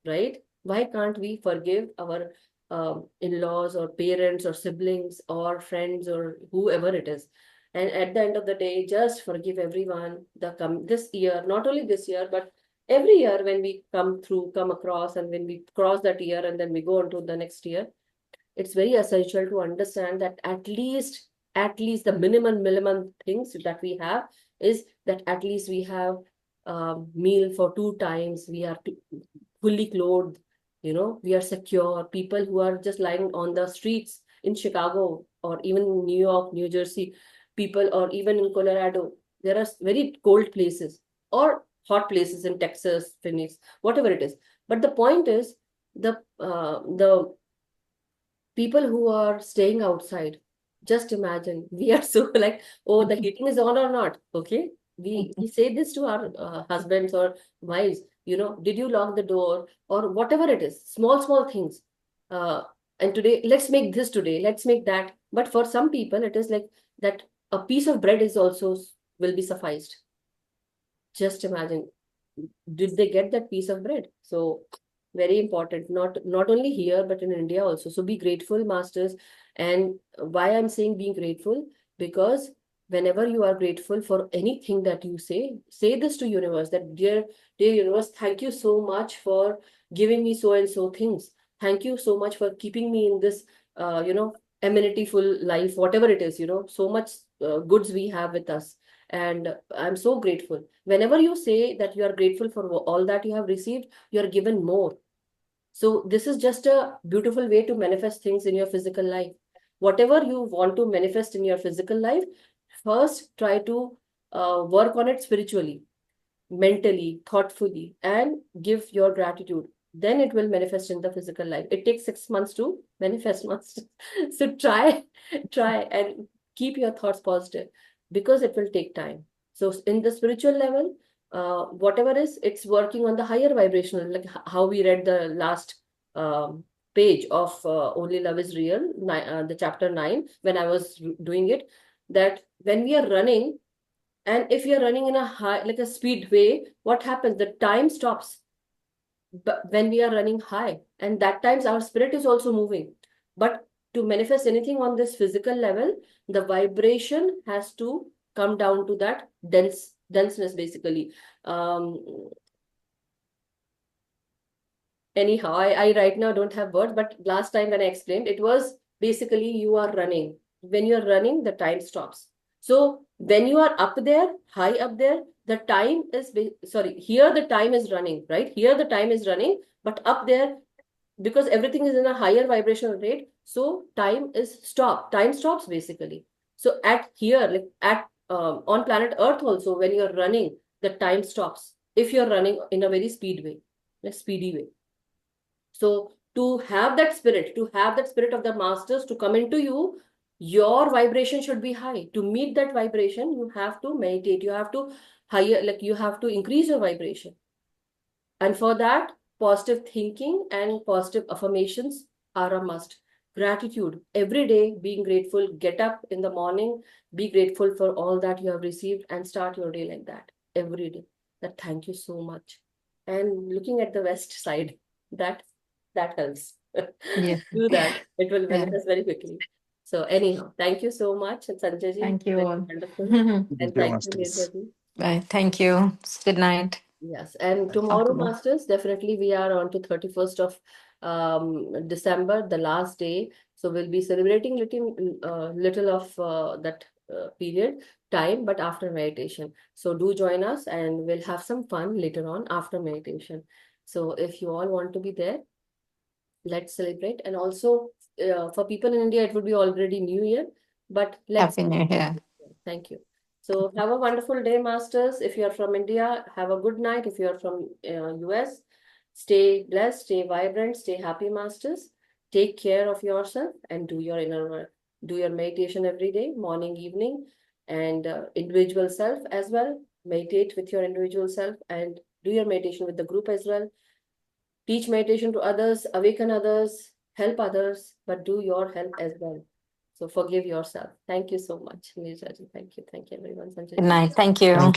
Right? Why can't we forgive our in-laws or parents or siblings or friends or whoever it is? And at the end of the day, just forgive everyone. This year, not only this year, but every year when we come across, and when we cross that year and then we go on to the next year, it's very essential to understand that at least the minimum things that we have is that at least we have meal for 2 times. We are fully clothed, we are secure. People who are just lying on the streets in Chicago or even in New York, New Jersey, people, or even in Colorado, there are very cold places or hot places in Texas, Phoenix, whatever it is. But the point is, the people who are staying outside, just imagine, we are so like, oh, the heating is on or not. Okay, we say this to our husbands or wives, did you lock the door, or whatever it is, small things. uh, and today, let's make this, today let's make that. But for some people it is like that a piece of bread is also will be sufficed. Just imagine, did they get that piece of bread? So very important, not only here but in India also. So be grateful, masters. And why I'm saying being grateful, because whenever you are grateful for anything that you say this to universe, that dear universe, thank you so much for giving me so and so things. Thank you so much for keeping me in this amenity-full life, whatever it is, so much goods we have with us. And I'm so grateful. Whenever you say that you are grateful for all that you have received, you are given more. So this is just a beautiful way to manifest things in your physical life. Whatever you want to manifest in your physical life, first try to work on it spiritually, mentally, thoughtfully, and give your gratitude. Then it will manifest in the physical life. It takes 6 months to manifest, masters. So try and keep your thoughts positive, because it will take time. So in the spiritual level, whatever is, it's working on the higher vibrational, like how we read the last page of Only Love is Real, the chapter 9, when I was doing it, that when we are running, and if you're running in a high, like a speed way, what happens? The time stops. But when we are running high, and that times our spirit is also moving. But to manifest anything on this physical level, the vibration has to come down to that denseness, basically. Anyhow, I right now don't have words, but last time when I explained, it was basically you are running. When you're running, the time stops. So when you are up there, high up there, the time is, here the time is running, right? Here the time is running, but up there, because everything is in a higher vibrational rate, so time stops basically. So at here, like on planet Earth also, when you're running, the time stops. If you're running in a very speedy way. So to have that spirit of the masters to come into you, your vibration should be high. To meet that vibration, you have to meditate. You have to you have to increase your vibration. And for that, positive thinking and positive affirmations are a must. Gratitude. Every day, being grateful. Get up in the morning, be grateful for all that you have received, and start your day like that every day. that thank you so much. And looking at the west side, that helps. Yes. Do that. It will Yeah. manifest very quickly. So anyhow, thank you so much, and SanjayG, Thank you very all. wonderful. Thank And you, thank you, masters. Neeraja. Bye. Thank you. Good night. Yes, and tomorrow, Afternoon. masters, definitely we are on to 31st of December, the last day. So we'll be celebrating little of that period time, but after meditation. So do join us, and we'll have some fun later on after meditation. So if you all want to be there, let's celebrate. And also for people in India, it would be already New Year, but let's Happy New Year. Thank you. So have a wonderful day, masters. If you're from India, have a good night. If you're from US, stay blessed, stay vibrant, stay happy, masters. Take care of yourself and do your inner work. Do your meditation every day, morning, evening, and individual self as well. Meditate with your individual self and do your meditation with the group as well. Teach meditation to others, awaken others, help others, but do your help as well. So forgive yourself. Thank you so much, Neeraja. Thank you. Thank you, everyone. Good night. Thank you. Thank